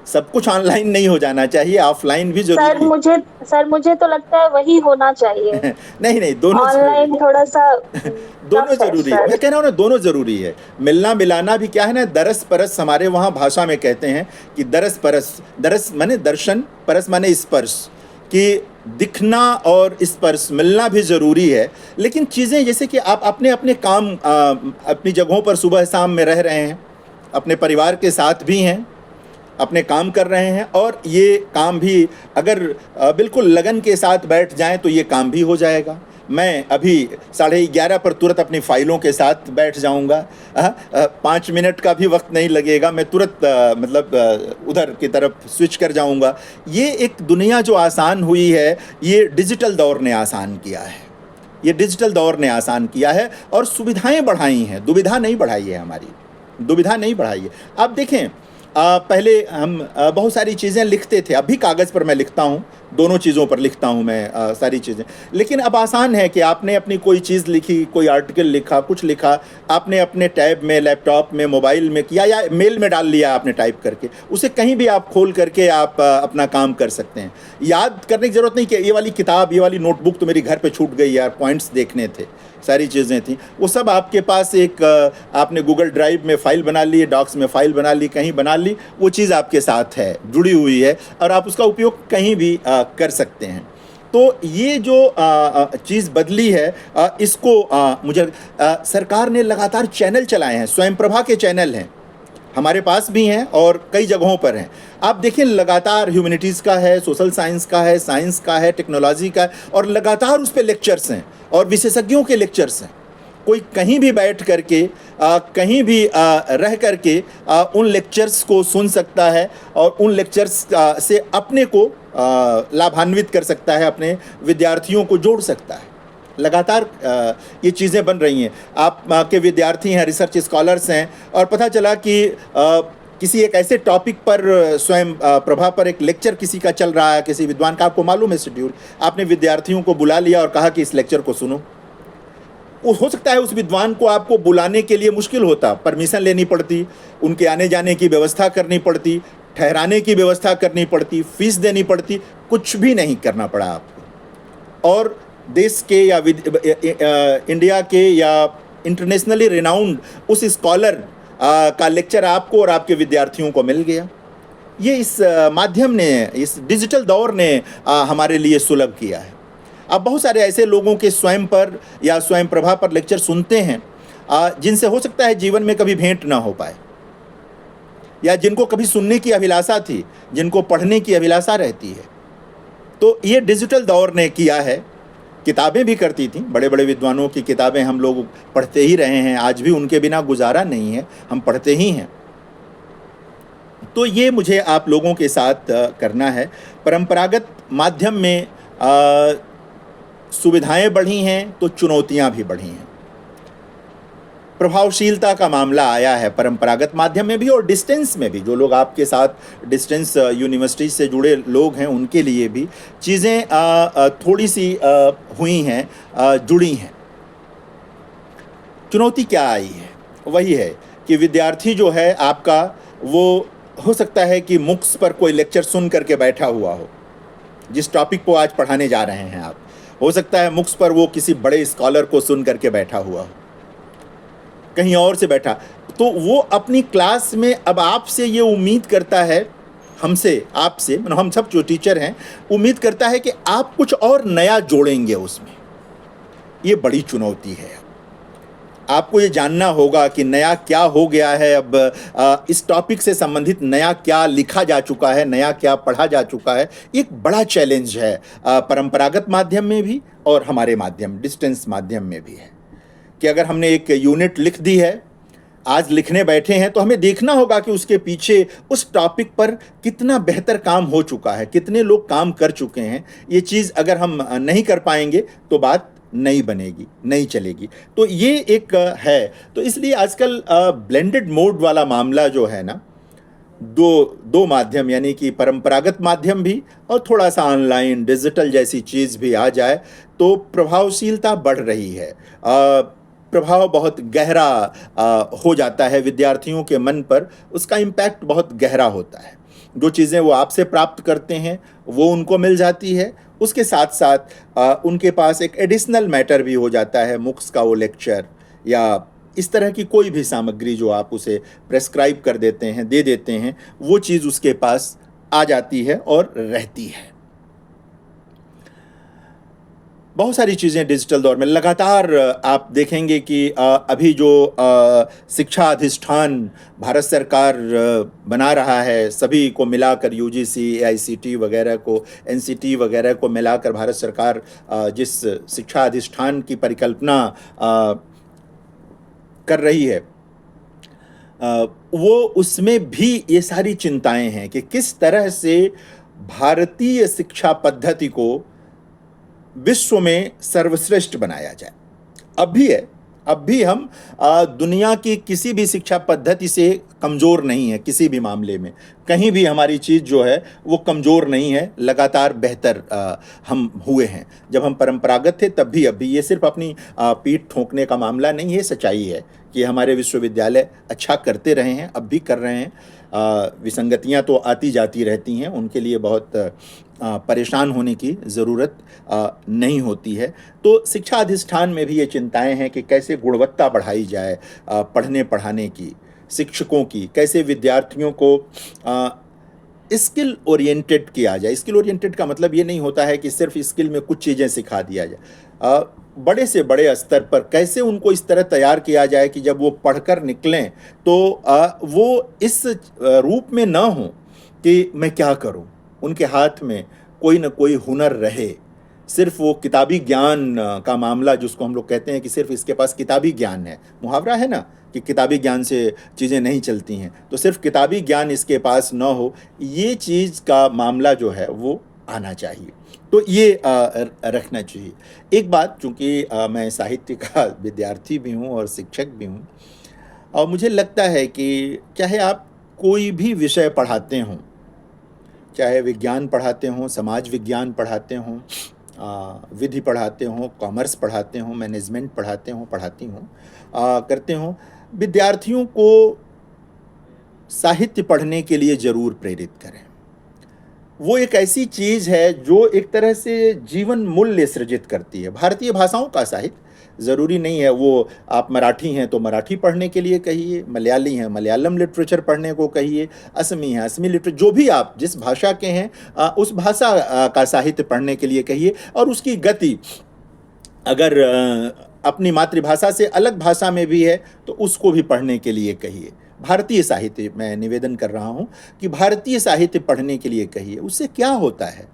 सब कुछ ऑनलाइन नहीं हो जाना चाहिए, ऑफलाइन भी सर ज़रूरी मुझे सर मुझे तो लगता है वही होना चाहिए। है। नहीं, नहीं, दोनों ज़रूरी ऑनलाइन थोड़ा सा है। दोनों टफ है ज़रूरी है। सर। मैं कह रहा हूँ ना, दोनों ज़रूरी है। मिलना-मिलाना भी क्या है ना, दरस-परस हमारे वहाँ भाषा में कहते हैं कि दरस-परस, दरस माने दर्शन, परस माने स्पर्श, कि दिखना और स्पर्श मिलना भी ज़रूरी है। लेकिन चीज़ें जैसे कि आप अपने-अपने काम अपनी जगहों पर सुबह-शाम में रह रहे हैं, अपने परिवार के साथ भी हैं, अपने काम कर रहे हैं, और ये काम भी अगर बिल्कुल लगन के साथ बैठ जाएं तो ये काम भी हो जाएगा। मैं अभी 11:30 पर तुरंत अपनी फ़ाइलों के साथ बैठ जाऊंगा, 5 मिनट का भी वक्त नहीं लगेगा, मैं तुरंत उधर की तरफ स्विच कर जाऊंगा। ये एक दुनिया जो आसान हुई है, ये डिजिटल दौर ने आसान किया है। ये डिजिटल दौर ने आसान किया है और सुविधाएं बढ़ाई हैं, दुविधा नहीं बढ़ाई है हमारी, दुविधा नहीं बढ़ाई है। आप देखें, पहले हम बहुत सारी चीज़ें लिखते थे, अब भी कागज़ पर मैं लिखता हूँ, दोनों चीज़ों पर लिखता हूँ मैं सारी चीज़ें। लेकिन अब आसान है कि आपने अपनी कोई चीज़ लिखी, कोई आर्टिकल लिखा, कुछ लिखा, आपने अपने टैब में, लैपटॉप में, मोबाइल में किया या मेल में डाल लिया आपने टाइप करके, उसे कहीं भी आप खोल करके आप अपना काम कर सकते हैं। याद करने की ज़रूरत नहीं कि ये वाली किताब, ये वाली नोटबुक तो मेरी घर पे छूट गई यार, पॉइंट्स देखने थे, सारी चीज़ें थी, वो सब आपके पास एक आपने गूगल ड्राइव में फ़ाइल बना ली, डॉक्स में फ़ाइल बना ली, कहीं बना ली, वो चीज़ आपके साथ है, जुड़ी हुई है, और आप उसका उपयोग कहीं भी कर सकते हैं। तो ये जो चीज़ बदली है, इसको मुझे सरकार ने लगातार चैनल चलाए हैं, स्वयंप्रभा के चैनल हैं, हमारे पास भी हैं और कई जगहों पर हैं। आप देखिए, लगातार ह्यूमैनिटीज़ का है, सोशल साइंस का है, साइंस का है, टेक्नोलॉजी का है, और लगातार उस पे लेक्चर्स हैं और विशेषज्ञों के लेक्चर्स हैं। कोई कहीं भी बैठ करके कहीं भी रह करके उन लेक्चर्स को सुन सकता है और उन लेक्चर्स से अपने को लाभान्वित कर सकता है, अपने विद्यार्थियों को जोड़ सकता है। लगातार ये चीज़ें बन रही हैं। आप के विद्यार्थी हैं, रिसर्च स्कॉलर्स हैं, और पता चला कि किसी एक ऐसे टॉपिक पर स्वयं प्रभा पर एक लेक्चर किसी का चल रहा है, किसी विद्वान का, आपको मालूम है शेड्यूल, आपने विद्यार्थियों को बुला लिया और कहा कि इस लेक्चर को सुनो। वो हो सकता है उस विद्वान को आपको बुलाने के लिए मुश्किल होता, परमिशन लेनी पड़ती, उनके आने जाने की व्यवस्था करनी पड़ती, ठहराने की व्यवस्था करनी पड़ती, फीस देनी पड़ती, कुछ भी नहीं करना पड़ा आपको। और देश के या इंडिया के या इंटरनेशनली रिनाउंड उस स्कॉलर का लेक्चर आपको और आपके विद्यार्थियों को मिल गया। ये इस माध्यम ने, इस डिजिटल दौर ने हमारे लिए सुलभ किया है। अब बहुत सारे ऐसे लोगों के स्वयं पर या स्वयं प्रभा पर लेक्चर सुनते हैं जिनसे हो सकता है जीवन में कभी भेंट ना हो पाए, या जिनको कभी सुनने की अभिलाषा थी, जिनको पढ़ने की अभिलाषा रहती है। तो ये डिजिटल दौर ने किया है। किताबें भी करती थी, बड़े बड़े विद्वानों की किताबें हम लोग पढ़ते ही रहे हैं, आज भी उनके बिना गुजारा नहीं है, हम पढ़ते ही हैं। तो ये मुझे आप लोगों के साथ करना है। परंपरागत माध्यम में सुविधाएं बढ़ी हैं तो चुनौतियां भी बढ़ी हैं। प्रभावशीलता का मामला आया है परंपरागत माध्यम में भी और डिस्टेंस में भी। जो लोग आपके साथ डिस्टेंस यूनिवर्सिटी से जुड़े लोग हैं, उनके लिए भी चीज़ें थोड़ी सी हुई हैं, जुड़ी हैं। चुनौती क्या आई है? वही है कि विद्यार्थी जो है आपका, वो हो सकता है कि मुक्स पर कोई लेक्चर सुन करके बैठा हुआ हो, जिस टॉपिक को आज पढ़ाने जा रहे हैं आप, हो सकता है मुक्स पर वो किसी बड़े स्कॉलर को सुन करके बैठा हुआ हो, कहीं और से बैठा, तो वो अपनी क्लास में अब आपसे ये उम्मीद करता है, हमसे, आपसे, मतलब हम सब जो टीचर हैं, उम्मीद करता है कि आप कुछ और नया जोड़ेंगे उसमें। ये बड़ी चुनौती है। आपको ये जानना होगा कि नया क्या हो गया है, अब इस टॉपिक से संबंधित नया क्या लिखा जा चुका है, नया क्या पढ़ा जा चुका है। एक बड़ा चैलेंज है परंपरागत माध्यम में भी और हमारे माध्यम, डिस्टेंस माध्यम में भी है, कि अगर हमने एक यूनिट लिख दी है, आज लिखने बैठे हैं, तो हमें देखना होगा कि उसके पीछे उस टॉपिक पर कितना बेहतर काम हो चुका है, कितने लोग काम कर चुके हैं। ये चीज़ अगर हम नहीं कर पाएंगे तो बात नहीं बनेगी, नहीं चलेगी। तो ये एक है। तो इसलिए आजकल ब्लेंडेड मोड वाला मामला जो है ना, दो माध्यम, यानी कि परंपरागत माध्यम भी और थोड़ा सा ऑनलाइन डिजिटल जैसी चीज़ भी आ जाए तो प्रभावशीलता बढ़ रही है। प्रभाव बहुत गहरा हो जाता है विद्यार्थियों के मन पर, उसका इम्पैक्ट बहुत गहरा होता है। जो चीज़ें वो आपसे प्राप्त करते हैं वो उनको मिल जाती है। उसके साथ साथ उनके पास एक एडिशनल मैटर भी हो जाता है, मुक्स का वो लेक्चर या इस तरह की कोई भी सामग्री जो आप उसे प्रेस्क्राइब कर देते हैं, दे देते हैं, वो चीज़ उसके पास आ जाती है और रहती है। बहुत सारी चीज़ें डिजिटल दौर में लगातार आप देखेंगे कि अभी जो शिक्षा अधिष्ठान भारत सरकार बना रहा है, सभी को मिलाकर यूजीसी, एआईसीटी वगैरह को, एनसीटी वगैरह को मिलाकर भारत सरकार जिस शिक्षा अधिष्ठान की परिकल्पना कर रही है, वो उसमें भी ये सारी चिंताएं हैं कि किस तरह से भारतीय शिक्षा पद्धति को विश्व में सर्वश्रेष्ठ बनाया जाए। अब भी है, अब भी हम दुनिया की किसी भी शिक्षा पद्धति से कमज़ोर नहीं है। किसी भी मामले में कहीं भी हमारी चीज़ जो है वो कमज़ोर नहीं है, लगातार बेहतर हम हुए हैं। जब हम परंपरागत थे तब भी, अब भी। ये सिर्फ अपनी पीठ ठोंकने का मामला नहीं है, सच्चाई है कि हमारे विश्वविद्यालय अच्छा करते रहे हैं, अब भी कर रहे हैं। विसंगतियां तो आती जाती रहती हैं, उनके लिए बहुत परेशान होने की ज़रूरत नहीं होती है। तो शिक्षा अधिष्ठान में भी ये चिंताएं हैं कि कैसे गुणवत्ता बढ़ाई जाए पढ़ने पढ़ाने की, शिक्षकों की, कैसे विद्यार्थियों को स्किल ओरिएंटेड किया जाए। स्किल ओरिएंटेड का मतलब ये नहीं होता है कि सिर्फ स्किल में कुछ चीज़ें सिखा दिया जाए। बड़े से बड़े स्तर पर कैसे उनको इस तरह तैयार किया जाए कि जब वो पढ़कर निकलें तो वो इस रूप में ना हो कि मैं क्या करूं। उनके हाथ में कोई ना कोई हुनर रहे। सिर्फ वो किताबी ज्ञान का मामला जिसको हम लोग कहते हैं कि सिर्फ इसके पास किताबी ज्ञान है, मुहावरा है ना कि किताबी ज्ञान से चीज़ें नहीं चलती हैं, तो सिर्फ किताबी ज्ञान इसके पास ना हो, ये चीज़ का मामला जो है वो आना चाहिए। तो ये रखना चाहिए। एक बात, चूँकि मैं साहित्य का विद्यार्थी भी हूँ और शिक्षक भी हूँ, और मुझे लगता है कि चाहे आप कोई भी विषय पढ़ाते हों, चाहे विज्ञान पढ़ाते हों, समाज विज्ञान पढ़ाते हों, विधि पढ़ाते हों, कॉमर्स पढ़ाते हों, मैनेजमेंट पढ़ाते हों, पढ़ाती हों, करते हों, विद्यार्थियों को साहित्य पढ़ने के लिए ज़रूर प्रेरित करें। वो एक ऐसी चीज़ है जो एक तरह से जीवन मूल्य सृजित करती है। भारतीय भाषाओं का साहित्य, ज़रूरी नहीं है वो आप मराठी हैं तो मराठी पढ़ने के लिए कहिए, मलयाली हैं मलयालम लिटरेचर पढ़ने को कहिए, असमी हैं असमी लिटरेचर, जो भी आप जिस भाषा के हैं उस भाषा का साहित्य पढ़ने के लिए कहिए। और उसकी गति अगर अपनी मातृभाषा से अलग भाषा में भी है तो उसको भी पढ़ने के लिए कहिए। भारतीय साहित्य, मैं निवेदन कर रहा हूँ कि भारतीय साहित्य पढ़ने के लिए कहिए। उससे क्या होता है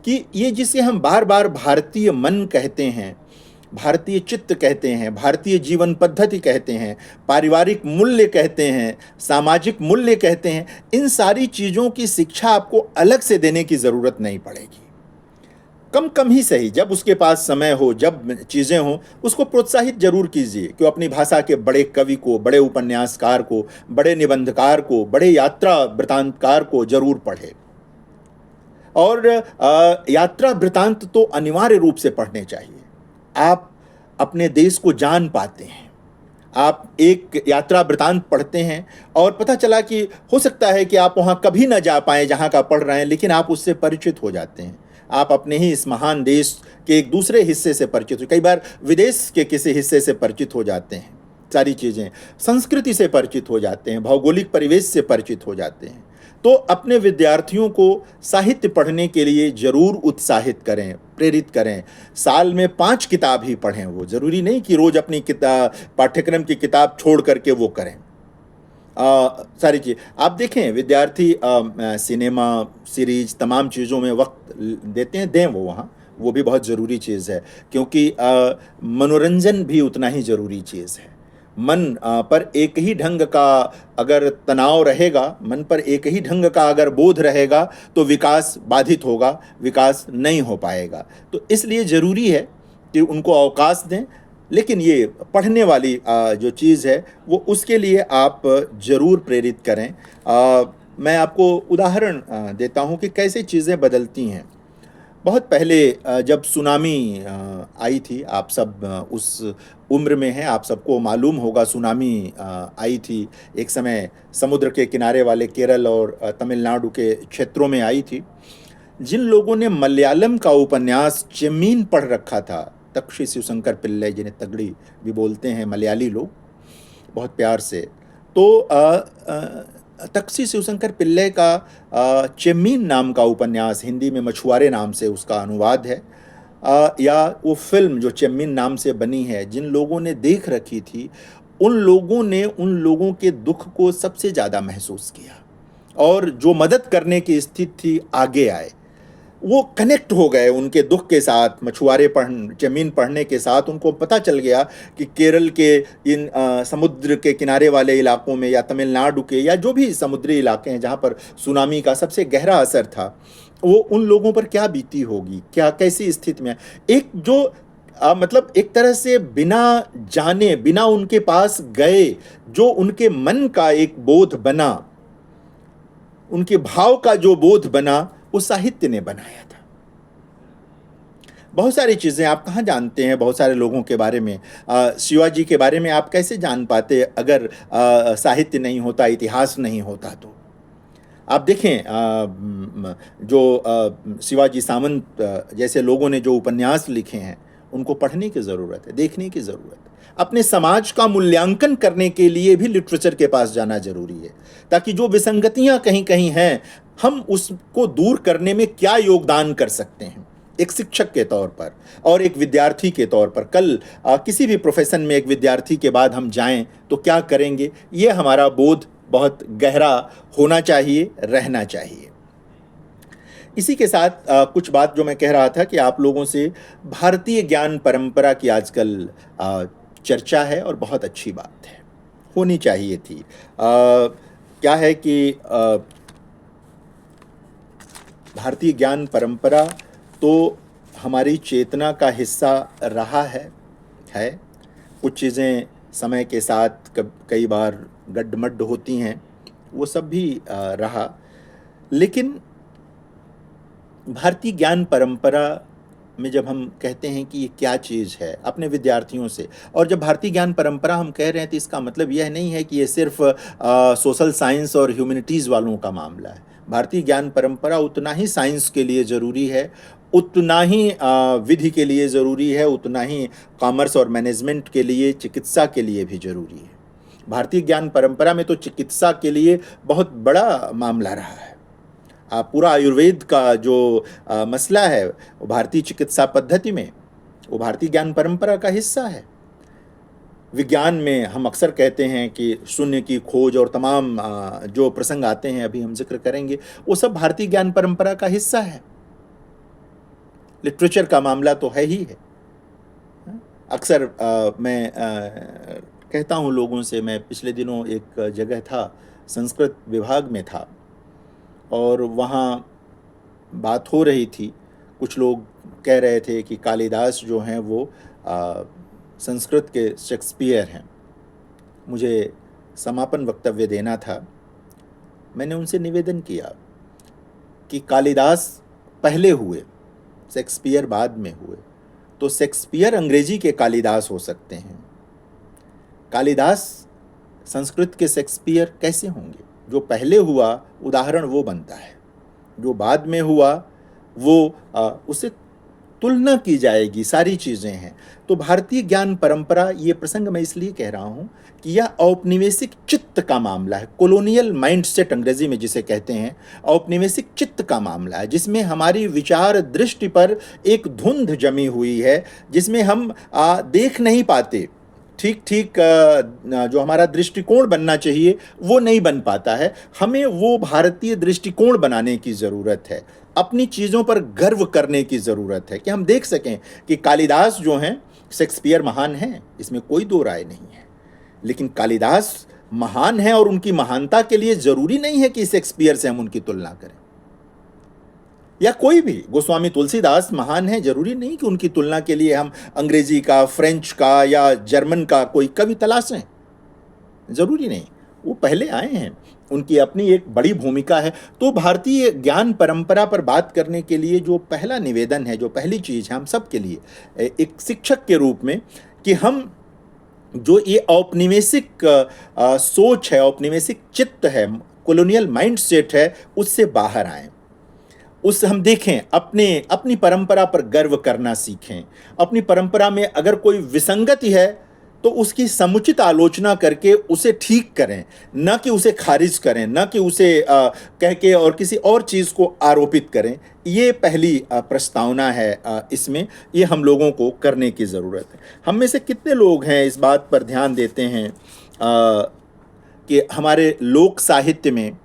कि ये जिसे हम बार बार भारतीय मन कहते हैं, भारतीय चित्त कहते हैं, भारतीय जीवन पद्धति कहते हैं, पारिवारिक मूल्य कहते हैं, सामाजिक मूल्य कहते हैं, इन सारी चीज़ों की शिक्षा आपको अलग से देने की ज़रूरत नहीं पड़ेगी। कम कम ही सही, जब उसके पास समय हो, जब चीज़ें हों, उसको प्रोत्साहित जरूर कीजिए कि वो अपनी भाषा के बड़े कवि को, बड़े उपन्यासकार को, बड़े निबंधकार को, बड़े यात्रा वृतांतकार को जरूर पढ़े। और यात्रा वृतांत तो अनिवार्य रूप से पढ़ने चाहिए। आप अपने देश को जान पाते हैं, आप एक यात्रा वृतांत पढ़ते हैं और पता चला कि हो सकता है कि आप वहाँ कभी ना जा पाएँ जहाँ का पढ़ रहे हैं, लेकिन आप उससे परिचित हो जाते हैं। आप अपने ही इस महान देश के एक दूसरे हिस्से से परिचित हो, कई बार विदेश के किसी हिस्से से परिचित हो जाते हैं। सारी चीज़ें, संस्कृति से परिचित हो जाते हैं, भौगोलिक परिवेश से परिचित हो जाते हैं। तो अपने विद्यार्थियों को साहित्य पढ़ने के लिए ज़रूर उत्साहित करें, प्रेरित करें। साल में 5 किताब ही पढ़ें। वो ज़रूरी नहीं कि रोज़ अपनी पाठ्यक्रम की किताब छोड़ करके वो करें। सारी चीज़ आप देखें, विद्यार्थी सिनेमा, सीरीज, तमाम चीज़ों में वक्त देते हैं, दें वो वहाँ, वो भी बहुत ज़रूरी चीज़ है, क्योंकि मनोरंजन भी उतना ही ज़रूरी चीज़ है। मन पर एक ही ढंग का अगर तनाव रहेगा, मन पर एक ही ढंग का अगर बोझ रहेगा तो विकास बाधित होगा, विकास नहीं हो पाएगा। तो इसलिए ज़रूरी है कि उनको अवकाश दें, लेकिन ये पढ़ने वाली जो चीज़ है वो उसके लिए आप ज़रूर प्रेरित करें। मैं आपको उदाहरण देता हूँ कि कैसे चीज़ें बदलती हैं। बहुत पहले जब सुनामी आई थी, आप सब उस उम्र में हैं, आप सबको मालूम होगा सुनामी आई थी। एक समय समुद्र के किनारे वाले केरल और तमिलनाडु के क्षेत्रों में आई थी। जिन लोगों ने मलयालम का उपन्यास चेम्मीन पढ़ रखा था, तक्षी शिवशंकर पिल्लई, जिन्हें तगड़ी भी बोलते हैं मलयाली लोग बहुत प्यार से, तो तक्षी शिवशंकर पिल्लई का चेम्मीन नाम का उपन्यास, हिंदी में मछुआरे नाम से उसका अनुवाद है, या वो फिल्म जो चेम्मीन नाम से बनी है, जिन लोगों ने देख रखी थी, उन लोगों ने उन लोगों के दुख को सबसे ज़्यादा महसूस किया, और जो मदद करने की स्थिति थी आगे आए। वो कनेक्ट हो गए उनके दुख के साथ। मछुआरे जमीन पढ़ने के साथ उनको पता चल गया कि केरल के इन समुद्र के किनारे वाले इलाकों में, या तमिलनाडु के, या जो भी समुद्री इलाके हैं जहाँ पर सुनामी का सबसे गहरा असर था, वो उन लोगों पर क्या बीती होगी, क्या कैसी स्थिति में। एक जो मतलब एक तरह से बिना जाने, बिना उनके पास गए, जो उनके मन का एक बोध बना, उनके भाव का जो बोध बना, उस साहित्य ने बनाया था। बहुत सारी चीज़ें आप कहाँ जानते हैं बहुत सारे लोगों के बारे में। शिवाजी के बारे में आप कैसे जान पाते अगर साहित्य नहीं होता, इतिहास नहीं होता। तो आप देखें जो शिवाजी सामंत जैसे लोगों ने जो उपन्यास लिखे हैं, उनको पढ़ने की ज़रूरत है, देखने की ज़रूरत है। अपने समाज का मूल्यांकन करने के लिए भी लिटरेचर के पास जाना जरूरी है, ताकि जो विसंगतियां कहीं कहीं हैं, हम उसको दूर करने में क्या योगदान कर सकते हैं, एक शिक्षक के तौर पर और एक विद्यार्थी के तौर पर। कल किसी भी प्रोफेशन में एक विद्यार्थी के बाद हम जाएं तो क्या करेंगे, ये हमारा बोध बहुत गहरा होना चाहिए, रहना चाहिए। इसी के साथ कुछ बात जो मैं कह रहा था कि आप लोगों से भारतीय ज्ञान परंपरा की आजकल चर्चा है, और बहुत अच्छी बात है, होनी चाहिए थी। क्या है कि भारतीय ज्ञान परंपरा तो हमारी चेतना का हिस्सा रहा है। कुछ चीज़ें समय के साथ कई बार गड्ढमड्ढ होती हैं, वो सब भी रहा, लेकिन भारतीय ज्ञान परंपरा में जब हम कहते हैं कि ये क्या चीज़ है, अपने विद्यार्थियों से, और जब भारतीय ज्ञान परंपरा हम कह रहे हैं, तो इसका मतलब यह नहीं है कि ये सिर्फ सोशल साइंस और ह्यूमैनिटीज़ वालों का मामला है। भारतीय ज्ञान परंपरा उतना ही साइंस के लिए ज़रूरी है, उतना ही विधि के लिए ज़रूरी है, उतना ही कॉमर्स और मैनेजमेंट के लिए, चिकित्सा के लिए भी ज़रूरी है। भारतीय ज्ञान परंपरा में तो चिकित्सा के लिए बहुत बड़ा मामला रहा है। पूरा आयुर्वेद का जो मसला है, वो भारतीय चिकित्सा पद्धति में, वो भारतीय ज्ञान परंपरा का हिस्सा है। विज्ञान में हम अक्सर कहते हैं कि शून्य की खोज और तमाम जो प्रसंग आते हैं, अभी हम जिक्र करेंगे, वो सब भारतीय ज्ञान परंपरा का हिस्सा है। लिटरेचर का मामला तो है ही है। अक्सर मैं कहता हूँ लोगों से, मैं पिछले दिनों एक जगह था, संस्कृत विभाग में था, और वहाँ बात हो रही थी। कुछ लोग कह रहे थे कि कालिदास जो हैं वो संस्कृत के शेक्सपियर हैं। मुझे समापन वक्तव्य देना था। मैंने उनसे निवेदन किया कि कालिदास पहले हुए, शेक्सपियर बाद में हुए, तो शेक्सपियर अंग्रेजी के कालिदास हो सकते हैं, कालिदास संस्कृत के शेक्सपियर कैसे होंगे? जो पहले हुआ उदाहरण वो बनता है, जो बाद में हुआ वो उससे तुलना की जाएगी, सारी चीज़ें हैं। तो भारतीय ज्ञान परंपरा, ये प्रसंग मैं इसलिए कह रहा हूँ कि यह औपनिवेशिक चित्त का मामला है, कॉलोनियल माइंडसेट अंग्रेजी में जिसे कहते हैं, औपनिवेशिक चित्त का मामला है, जिसमें हमारी विचार दृष्टि पर एक धुंध जमी हुई है, जिसमें हम देख नहीं पाते, ठीक ठीक जो हमारा दृष्टिकोण बनना चाहिए वो नहीं बन पाता है। हमें वो भारतीय दृष्टिकोण बनाने की ज़रूरत है, अपनी चीज़ों पर गर्व करने की ज़रूरत है, कि हम देख सकें कि कालिदास जो हैं, शेक्सपियर महान हैं, इसमें कोई दो राय नहीं है, लेकिन कालिदास महान हैं, और उनकी महानता के लिए ज़रूरी नहीं है कि शेक्सपियर से हम उनकी तुलना करें, या कोई भी। गोस्वामी तुलसीदास महान है, जरूरी नहीं कि उनकी तुलना के लिए हम अंग्रेजी का, फ्रेंच का या जर्मन का कोई कवि तलाशें, जरूरी नहीं। वो पहले आए हैं, उनकी अपनी एक बड़ी भूमिका है। तो भारतीय ज्ञान परंपरा पर बात करने के लिए जो पहला निवेदन है, जो पहली चीज़ है हम सब के लिए एक शिक्षक के रूप में, कि हम जो ये औपनिवेशिक सोच है, औपनिवेशिक चित्त है, कॉलोनियल माइंड सेट है, उससे बाहर आएं। उस हम देखें, अपनी परंपरा पर गर्व करना सीखें। अपनी परंपरा में अगर कोई विसंगति है तो उसकी समुचित आलोचना करके उसे ठीक करें, न कि उसे खारिज करें, न कि उसे कह के और किसी और चीज़ को आरोपित करें। ये पहली प्रस्तावना है इसमें, ये हम लोगों को करने की ज़रूरत है। हम में से कितने लोग हैं इस बात पर ध्यान देते हैं कि हमारे लोक साहित्य में,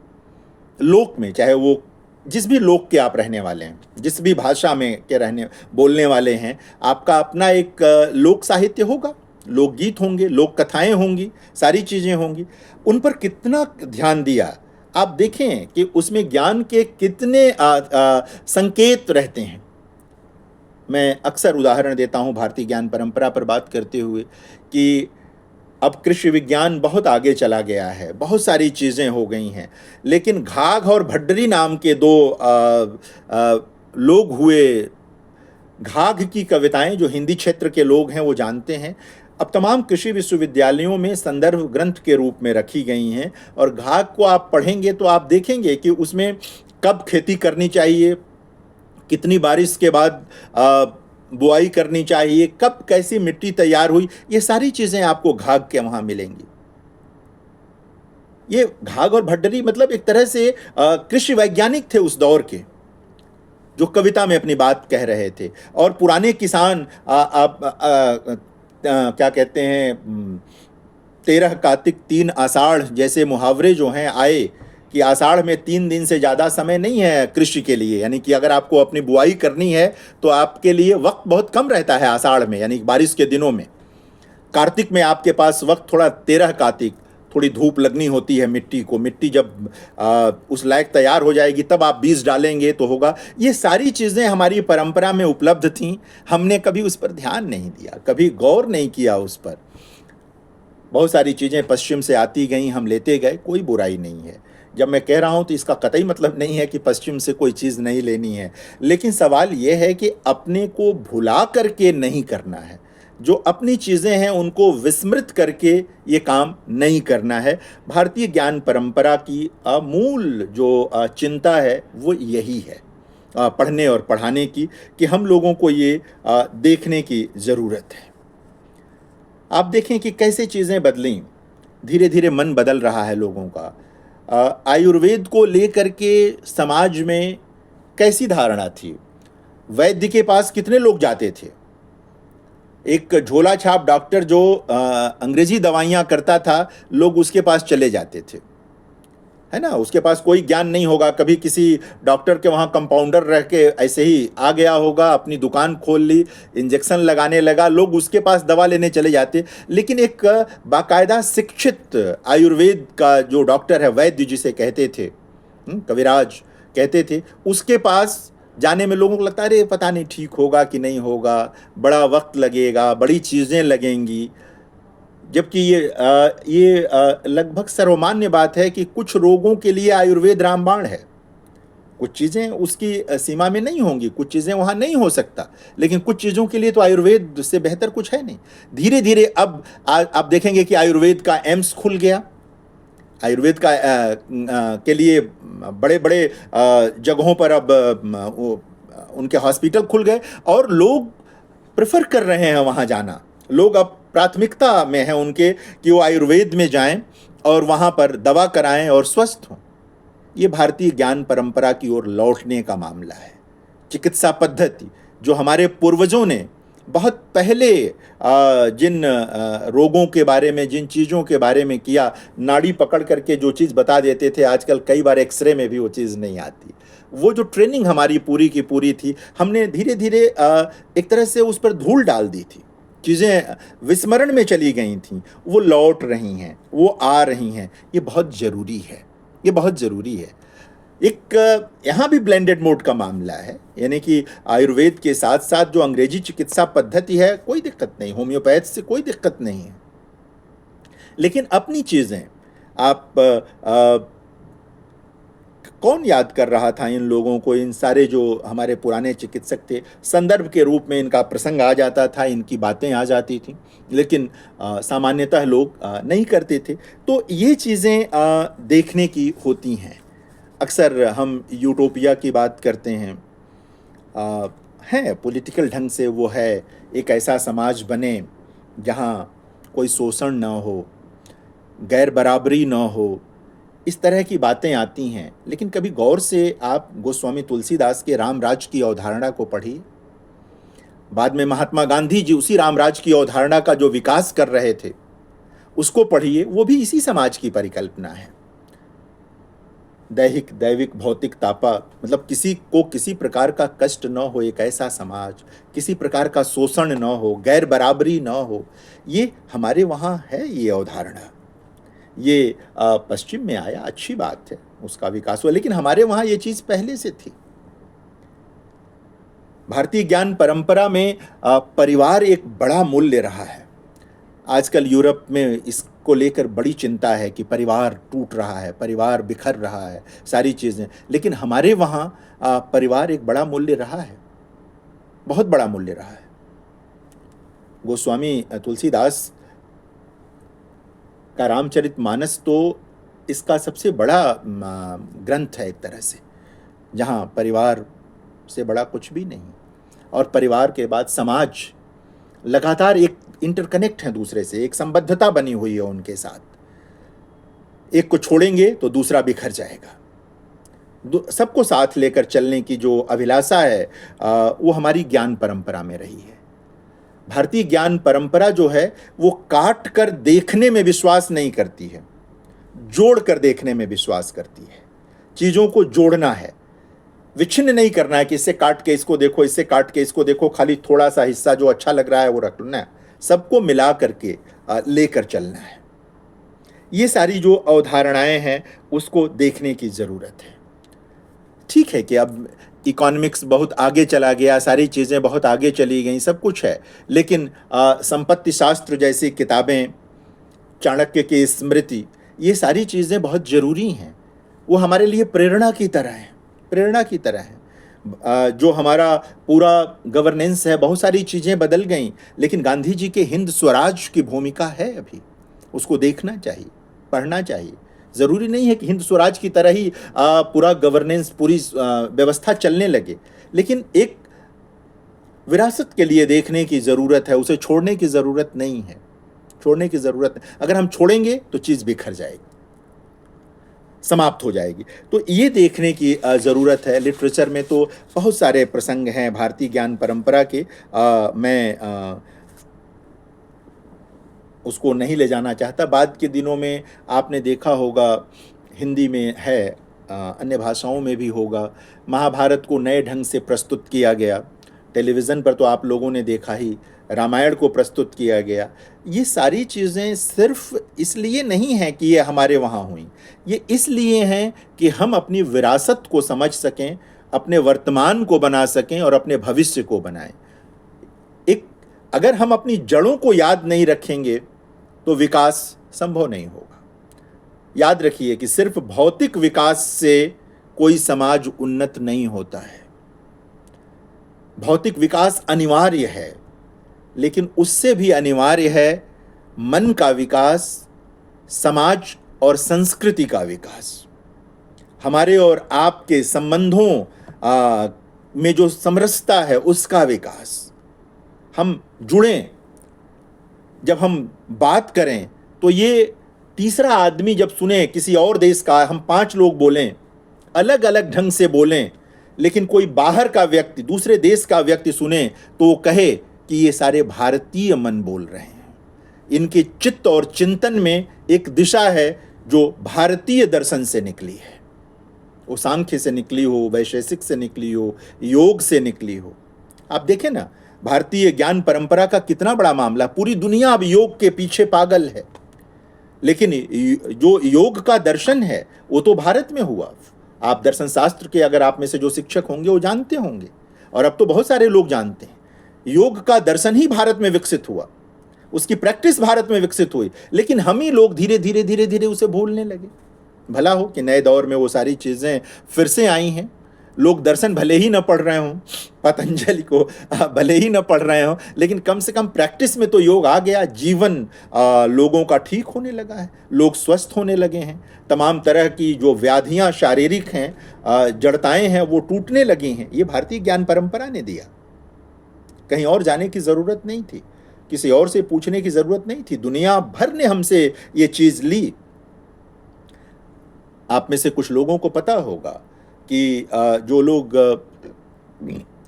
लोक में, चाहे वो जिस भी लोक के आप रहने वाले हैं, जिस भी भाषा में के बोलने वाले हैं, आपका अपना एक लोक साहित्य होगा, लोकगीत होंगे, लोक कथाएं होंगी, सारी चीज़ें होंगी। उन पर कितना ध्यान दिया, आप देखें कि उसमें ज्ञान के कितने संकेत रहते हैं। मैं अक्सर उदाहरण देता हूँ भारतीय ज्ञान परंपरा पर बात करते हुए कि अब कृषि विज्ञान बहुत आगे चला गया है, बहुत सारी चीज़ें हो गई हैं, लेकिन घाघ और भड्डरी नाम के दो लोग हुए। घाघ की कविताएं जो हिंदी क्षेत्र के लोग हैं वो जानते हैं, अब तमाम कृषि विश्वविद्यालयों में संदर्भ ग्रंथ के रूप में रखी गई हैं। और घाघ को आप पढ़ेंगे तो आप देखेंगे कि उसमें कब खेती करनी चाहिए, कितनी बारिश के बाद बुआई करनी चाहिए, कब कैसी मिट्टी तैयार हुई, ये सारी चीज़ें आपको घाघ के वहाँ मिलेंगी। ये घाघ और भड्डरी मतलब एक तरह से कृषि वैज्ञानिक थे उस दौर के, जो कविता में अपनी बात कह रहे थे। और पुराने किसान क्या कहते हैं, 13 कार्तिक 3 आषाढ़ जैसे मुहावरे जो हैं आए, कि आषाढ़ में 3 दिन से ज़्यादा समय नहीं है कृषि के लिए, यानी कि अगर आपको अपनी बुआई करनी है तो आपके लिए वक्त बहुत कम रहता है आषाढ़ में, यानी बारिश के दिनों में। कार्तिक में आपके पास वक्त थोड़ा, 13 कार्तिक थोड़ी धूप लगनी होती है मिट्टी को, मिट्टी जब उस लायक तैयार हो जाएगी तब आप बीज डालेंगे तो होगा। ये सारी चीज़ें हमारी परंपरा में उपलब्ध थीं, हमने कभी उस पर ध्यान नहीं दिया, कभी गौर नहीं किया उस पर। बहुत सारी चीज़ें पश्चिम से आती गईं, हम लेते गए, कोई बुराई नहीं है। जब मैं कह रहा हूँ तो इसका कतई मतलब नहीं है कि पश्चिम से कोई चीज़ नहीं लेनी है, लेकिन सवाल ये है कि अपने को भुला करके नहीं करना है। जो अपनी चीज़ें हैं उनको विस्मृत करके ये काम नहीं करना है। भारतीय ज्ञान परंपरा की मूल जो चिंता है वो यही है, पढ़ने और पढ़ाने की, कि हम लोगों को ये देखने की ज़रूरत है। आप देखें कि कैसे चीज़ें बदलीं, धीरे धीरे मन बदल रहा है लोगों का। आयुर्वेद को लेकर के समाज में कैसी धारणा थी, वैद्य के पास कितने लोग जाते थे। एक झोला छाप डॉक्टर जो अंग्रेजी दवाइयाँ करता था, लोग उसके पास चले जाते थे, है ना। उसके पास कोई ज्ञान नहीं होगा, कभी किसी डॉक्टर के वहाँ कंपाउंडर रह के ऐसे ही आ गया होगा, अपनी दुकान खोल ली, इंजेक्शन लगाने लगा, लोग उसके पास दवा लेने चले जाते। लेकिन एक बाकायदा शिक्षित आयुर्वेद का जो डॉक्टर है, वैद्य जिसे कहते थे, कविराज कहते थे, उसके पास जाने में लोगों को लगता है अरे पता नहीं ठीक होगा कि नहीं होगा, बड़ा वक्त लगेगा, बड़ी चीज़ें लगेंगी। जबकि ये लगभग सर्वमान्य बात है कि कुछ रोगों के लिए आयुर्वेद रामबाण है। कुछ चीज़ें उसकी सीमा में नहीं होंगी, कुछ चीज़ें वहाँ नहीं हो सकता, लेकिन कुछ चीज़ों के लिए तो आयुर्वेद से बेहतर कुछ है नहीं। धीरे धीरे अब आप देखेंगे कि आयुर्वेद का एम्स खुल गया, आयुर्वेद का के लिए बड़े बड़े जगहों पर अब उनके हॉस्पिटल खुल गए और लोग प्रेफर कर रहे हैं वहाँ जाना। लोग अब प्राथमिकता में है उनके कि वो आयुर्वेद में जाएं और वहाँ पर दवा कराएं और स्वस्थ हों। ये भारतीय ज्ञान परंपरा की ओर लौटने का मामला है। चिकित्सा पद्धति जो हमारे पूर्वजों ने बहुत पहले जिन रोगों के बारे में, जिन चीज़ों के बारे में किया, नाड़ी पकड़ करके जो चीज़ बता देते थे, आजकल कई बार एक्सरे में भी वो चीज़ नहीं आती। वो जो ट्रेनिंग हमारी पूरी की पूरी थी, हमने धीरे धीरे एक तरह से उस पर धूल डाल दी थी, चीज़ें विस्मरण में चली गई थीं, वो लौट रही हैं, वो आ रही हैं। ये बहुत ज़रूरी है, ये बहुत ज़रूरी है। एक यहाँ भी ब्लेंडेड मोड का मामला है, यानी कि आयुर्वेद के साथ साथ जो अंग्रेजी चिकित्सा पद्धति है, कोई दिक्कत नहीं, होम्योपैथ से कोई दिक्कत नहीं है, लेकिन अपनी चीज़ें आप कौन याद कर रहा था इन लोगों को? इन सारे जो हमारे पुराने चिकित्सक थे, संदर्भ के रूप में इनका प्रसंग आ जाता था, इनकी बातें आ जाती थी, लेकिन सामान्यतः लोग नहीं करते थे। तो ये चीज़ें देखने की होती हैं। अक्सर हम यूटोपिया की बात करते हैं, है पॉलिटिकल ढंग से वो है एक ऐसा समाज बने जहाँ कोई शोषण ना हो, गैर बराबरी ना हो, इस तरह की बातें आती हैं। लेकिन कभी गौर से आप गोस्वामी तुलसीदास के रामराज की अवधारणा को पढ़िए। बाद में महात्मा गांधी जी उसी रामराज की अवधारणा का जो विकास कर रहे थे उसको पढ़िए, वो भी इसी समाज की परिकल्पना है। दैहिक दैविक भौतिक तापा, मतलब किसी को किसी प्रकार का कष्ट न हो, एक ऐसा समाज, किसी प्रकार का शोषण न हो, गैर बराबरी न हो, ये हमारे वहाँ है ये अवधारणा। ये पश्चिम में आया, अच्छी बात है, उसका विकास हुआ, लेकिन हमारे वहाँ ये चीज़ पहले से थी। भारतीय ज्ञान परंपरा में परिवार एक बड़ा मूल्य रहा है। आजकल यूरोप में इसको लेकर बड़ी चिंता है कि परिवार टूट रहा है, परिवार बिखर रहा है, सारी चीज़ें। लेकिन हमारे वहाँ परिवार एक बड़ा मूल्य रहा है, बहुत बड़ा मूल्य रहा है। गोस्वामी तुलसीदास का रामचरितमानस तो इसका सबसे बड़ा ग्रंथ है एक तरह से, जहाँ परिवार से बड़ा कुछ भी नहीं, और परिवार के बाद समाज लगातार एक इंटरकनेक्ट है दूसरे से, एक संबद्धता बनी हुई है उनके साथ। एक को छोड़ेंगे तो दूसरा बिखर जाएगा। सबको साथ लेकर चलने की जो अभिलाषा है वो हमारी ज्ञान परंपरा में रही है। भारतीय ज्ञान परंपरा जो है वो काट कर देखने में विश्वास नहीं करती है, जोड़ कर देखने में विश्वास करती है। चीज़ों को जोड़ना है, विच्छिन्न नहीं करना है कि इससे काट के इसको देखो, इससे काट के इसको देखो, खाली थोड़ा सा हिस्सा जो अच्छा लग रहा है वो रख लो ना, सबको मिला करके लेकर चलना है। ये सारी जो अवधारणाएं हैं उसको देखने की ज़रूरत है। ठीक है कि अब इकोनॉमिक्स बहुत आगे चला गया, सारी चीज़ें बहुत आगे चली गई, सब कुछ है, लेकिन संपत्ति शास्त्र जैसी किताबें, चाणक्य की स्मृति, ये सारी चीज़ें बहुत ज़रूरी हैं। वो हमारे लिए प्रेरणा की तरह हैं, प्रेरणा की तरह है। जो हमारा पूरा गवर्नेंस है, बहुत सारी चीज़ें बदल गई, लेकिन गांधी जी के हिंद स्वराज की भूमिका है अभी, उसको देखना चाहिए, पढ़ना चाहिए। ज़रूरी नहीं है कि हिंद स्वराज की तरह ही पूरा गवर्नेंस, पूरी व्यवस्था चलने लगे, लेकिन एक विरासत के लिए देखने की ज़रूरत है, उसे छोड़ने की ज़रूरत नहीं है, छोड़ने की ज़रूरत नहीं। अगर हम छोड़ेंगे तो चीज़ बिखर जाएगी, समाप्त हो जाएगी। तो ये देखने की ज़रूरत है। लिटरेचर में तो बहुत सारे प्रसंग हैं भारतीय ज्ञान परंपरा के, मैं उसको नहीं ले जाना चाहता। बाद के दिनों में आपने देखा होगा, हिंदी में है, अन्य भाषाओं में भी होगा, महाभारत को नए ढंग से प्रस्तुत किया गया। टेलीविज़न पर तो आप लोगों ने देखा ही, रामायण को प्रस्तुत किया गया। ये सारी चीज़ें सिर्फ इसलिए नहीं हैं कि ये हमारे वहाँ हुई, ये इसलिए हैं कि हम अपनी विरासत को समझ सकें, अपने वर्तमान को बना सकें और अपने भविष्य को बनाएं। अगर हम अपनी जड़ों को याद नहीं रखेंगे तो विकास संभव नहीं होगा। याद रखिए कि सिर्फ भौतिक विकास से कोई समाज उन्नत नहीं होता है। भौतिक विकास अनिवार्य है, लेकिन उससे भी अनिवार्य है मन का विकास, समाज और संस्कृति का विकास। हमारे और आपके संबंधों में जो समरसता है उसका विकास। हम जुड़ें, जब हम बात करें तो ये तीसरा आदमी जब सुने किसी और देश का, हम 5 लोग बोलें, अलग अलग ढंग से बोलें, लेकिन कोई बाहर का व्यक्ति, दूसरे देश का व्यक्ति सुने तो वो कहे कि ये सारे भारतीय मन बोल रहे हैं। इनके चित्त और चिंतन में एक दिशा है जो भारतीय दर्शन से निकली है, वो सांख्य से निकली हो, वैशेषिक से निकली हो, योग से निकली हो। आप देखें ना, भारतीय ज्ञान परंपरा का कितना बड़ा मामला, पूरी दुनिया अब योग के पीछे पागल है, लेकिन जो योग का दर्शन है वो तो भारत में हुआ। आप दर्शन शास्त्र के, अगर आप में से जो शिक्षक होंगे वो जानते होंगे, और अब तो बहुत सारे लोग जानते हैं, योग का दर्शन ही भारत में विकसित हुआ, उसकी प्रैक्टिस भारत में विकसित हुई, लेकिन हम ही लोग धीरे धीरे धीरे धीरे उसे भूलने लगे। भला हो कि नए दौर में वो सारी चीज़ें फिर से आई हैं। लोग दर्शन भले ही न पढ़ रहे हों, पतंजलि को भले ही न पढ़ रहे हों, लेकिन कम से कम प्रैक्टिस में तो योग आ गया। जीवन लोगों का ठीक होने लगा है, लोग स्वस्थ होने लगे हैं, तमाम तरह की जो व्याधियां शारीरिक हैं, जड़ताएं हैं, वो टूटने लगी हैं। ये भारतीय ज्ञान परंपरा ने दिया, कहीं और जाने की ज़रूरत नहीं थी, किसी और से पूछने की ज़रूरत नहीं थी। दुनिया भर ने हमसे ये चीज़ ली। आप में से कुछ लोगों को पता होगा कि जो लोग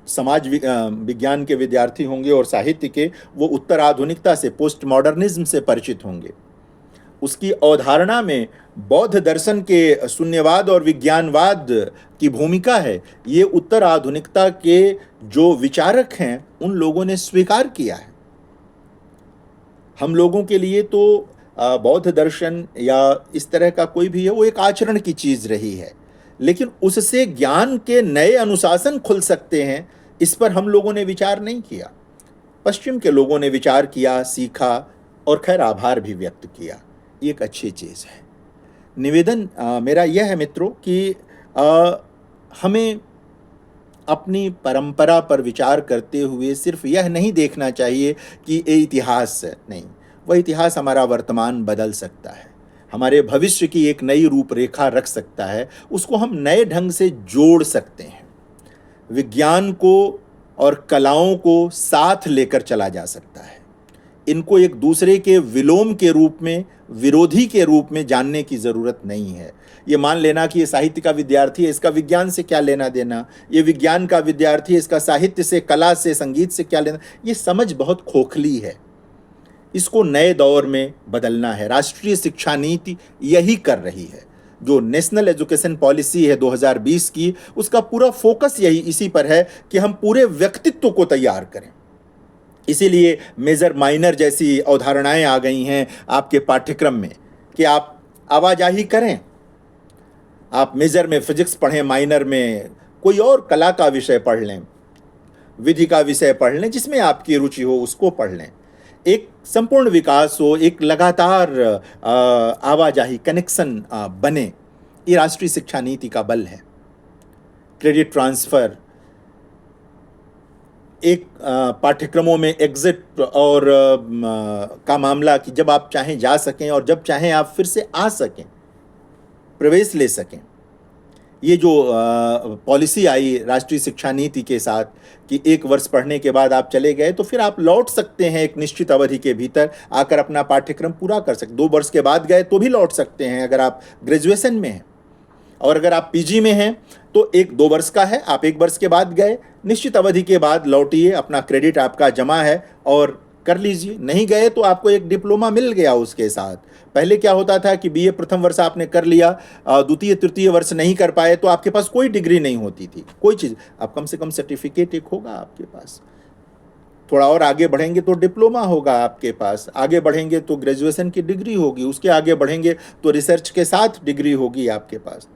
समाज विज्ञान के विद्यार्थी होंगे और साहित्य के, वो उत्तर आधुनिकता से, पोस्ट मॉडर्निज्म से परिचित होंगे। उसकी अवधारणा में बौद्ध दर्शन के शून्यवाद और विज्ञानवाद की भूमिका है। ये उत्तर आधुनिकता के जो विचारक हैं उन लोगों ने स्वीकार किया है। हम लोगों के लिए तो बौद्ध दर्शन या इस तरह का कोई भी है, वो एक आचरण की चीज़ रही है, लेकिन उससे ज्ञान के नए अनुशासन खुल सकते हैं, इस पर हम लोगों ने विचार नहीं किया। पश्चिम के लोगों ने विचार किया, सीखा और खैर आभार भी व्यक्त किया। ये एक अच्छी चीज़ है। निवेदन मेरा यह है मित्रों कि हमें अपनी परंपरा पर विचार करते हुए सिर्फ यह नहीं देखना चाहिए कि ये इतिहास है, नहीं, वह इतिहास हमारा वर्तमान बदल सकता है, हमारे भविष्य की एक नई रूपरेखा रख सकता है, उसको हम नए ढंग से जोड़ सकते हैं। विज्ञान को और कलाओं को साथ लेकर चला जा सकता है। इनको एक दूसरे के विलोम के रूप में, विरोधी के रूप में जानने की ज़रूरत नहीं है। ये मान लेना कि ये साहित्य का विद्यार्थी है, इसका विज्ञान से क्या लेना देना, ये विज्ञान का विद्यार्थी है, इसका साहित्य से, कला से, संगीत से क्या लेना, ये समझ बहुत खोखली है। इसको नए दौर में बदलना है। राष्ट्रीय शिक्षा नीति यही कर रही है। जो नेशनल एजुकेशन पॉलिसी है 2020 की, उसका पूरा फोकस यही इसी पर है कि हम पूरे व्यक्तित्व को तैयार करें। इसीलिए मेजर माइनर जैसी अवधारणाएं आ गई हैं आपके पाठ्यक्रम में कि आप आवाजाही करें। आप मेजर में फिजिक्स पढ़ें, माइनर में कोई और कला का विषय पढ़ लें, विधि का विषय पढ़ लें, जिसमें आपकी रुचि हो उसको पढ़ लें। एक संपूर्ण विकास हो, एक लगातार आवाजाही, कनेक्शन बने। ये राष्ट्रीय शिक्षा नीति का बल है। क्रेडिट ट्रांसफ़र, एक पाठ्यक्रमों में एग्जिट और का मामला कि जब आप चाहें जा सकें और जब चाहें आप फिर से आ सकें, प्रवेश ले सकें। ये जो पॉलिसी आई राष्ट्रीय शिक्षा नीति के साथ कि 1 वर्ष पढ़ने के बाद आप चले गए तो फिर आप लौट सकते हैं, एक निश्चित अवधि के भीतर आकर अपना पाठ्यक्रम पूरा कर सकते। 2 वर्ष के बाद गए तो भी लौट सकते हैं अगर आप ग्रेजुएशन में हैं, और अगर आप पीजी में हैं तो 1-2 वर्ष का है, आप 1 वर्ष के बाद गए, निश्चित अवधि के बाद लौटिए, अपना क्रेडिट आपका जमा है और कर लीजिए। नहीं गए तो आपको एक डिप्लोमा मिल गया उसके साथ। पहले क्या होता था कि बीए प्रथम वर्ष आपने कर लिया, द्वितीय तृतीय वर्ष नहीं कर पाए तो आपके पास कोई डिग्री नहीं होती थी, कोई चीज़। अब कम से कम सर्टिफिकेट एक होगा आपके पास। थोड़ा और आगे बढ़ेंगे तो डिप्लोमा होगा आपके पास, आगे बढ़ेंगे तो ग्रेजुएशन की डिग्री होगी, उसके आगे बढ़ेंगे तो रिसर्च के साथ डिग्री होगी आपके पास।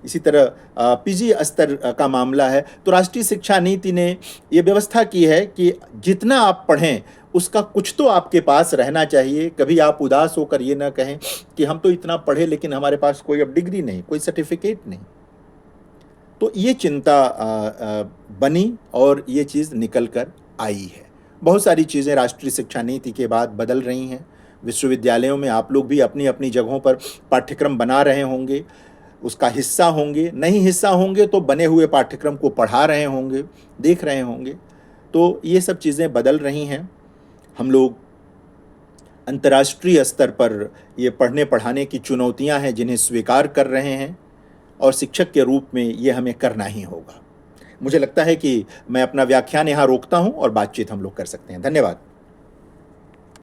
इसी तरह पीजी स्तर का मामला है तो राष्ट्रीय शिक्षा नीति ने ये व्यवस्था की है कि जितना आप पढ़ें उसका कुछ तो आपके पास रहना चाहिए। कभी आप उदास होकर ये ना कहें कि हम तो इतना पढ़े लेकिन हमारे पास कोई अब डिग्री नहीं, कोई सर्टिफिकेट नहीं। तो ये चिंता बनी और ये चीज़ निकल कर आई है। बहुत सारी चीज़ें राष्ट्रीय शिक्षा नीति के बाद बदल रही हैं। विश्वविद्यालयों में आप लोग भी अपनी अपनी जगहों पर पाठ्यक्रम बना रहे होंगे, उसका हिस्सा होंगे, नहीं हिस्सा होंगे तो बने हुए पाठ्यक्रम को पढ़ा रहे होंगे, देख रहे होंगे। तो ये सब चीज़ें बदल रही हैं। हम लोग अंतर्राष्ट्रीय स्तर पर ये पढ़ने पढ़ाने की चुनौतियां हैं जिन्हें स्वीकार कर रहे हैं, और शिक्षक के रूप में ये हमें करना ही होगा। मुझे लगता है कि मैं अपना व्याख्यान यहाँ रोकता हूँ और बातचीत हम लोग कर सकते हैं। धन्यवाद।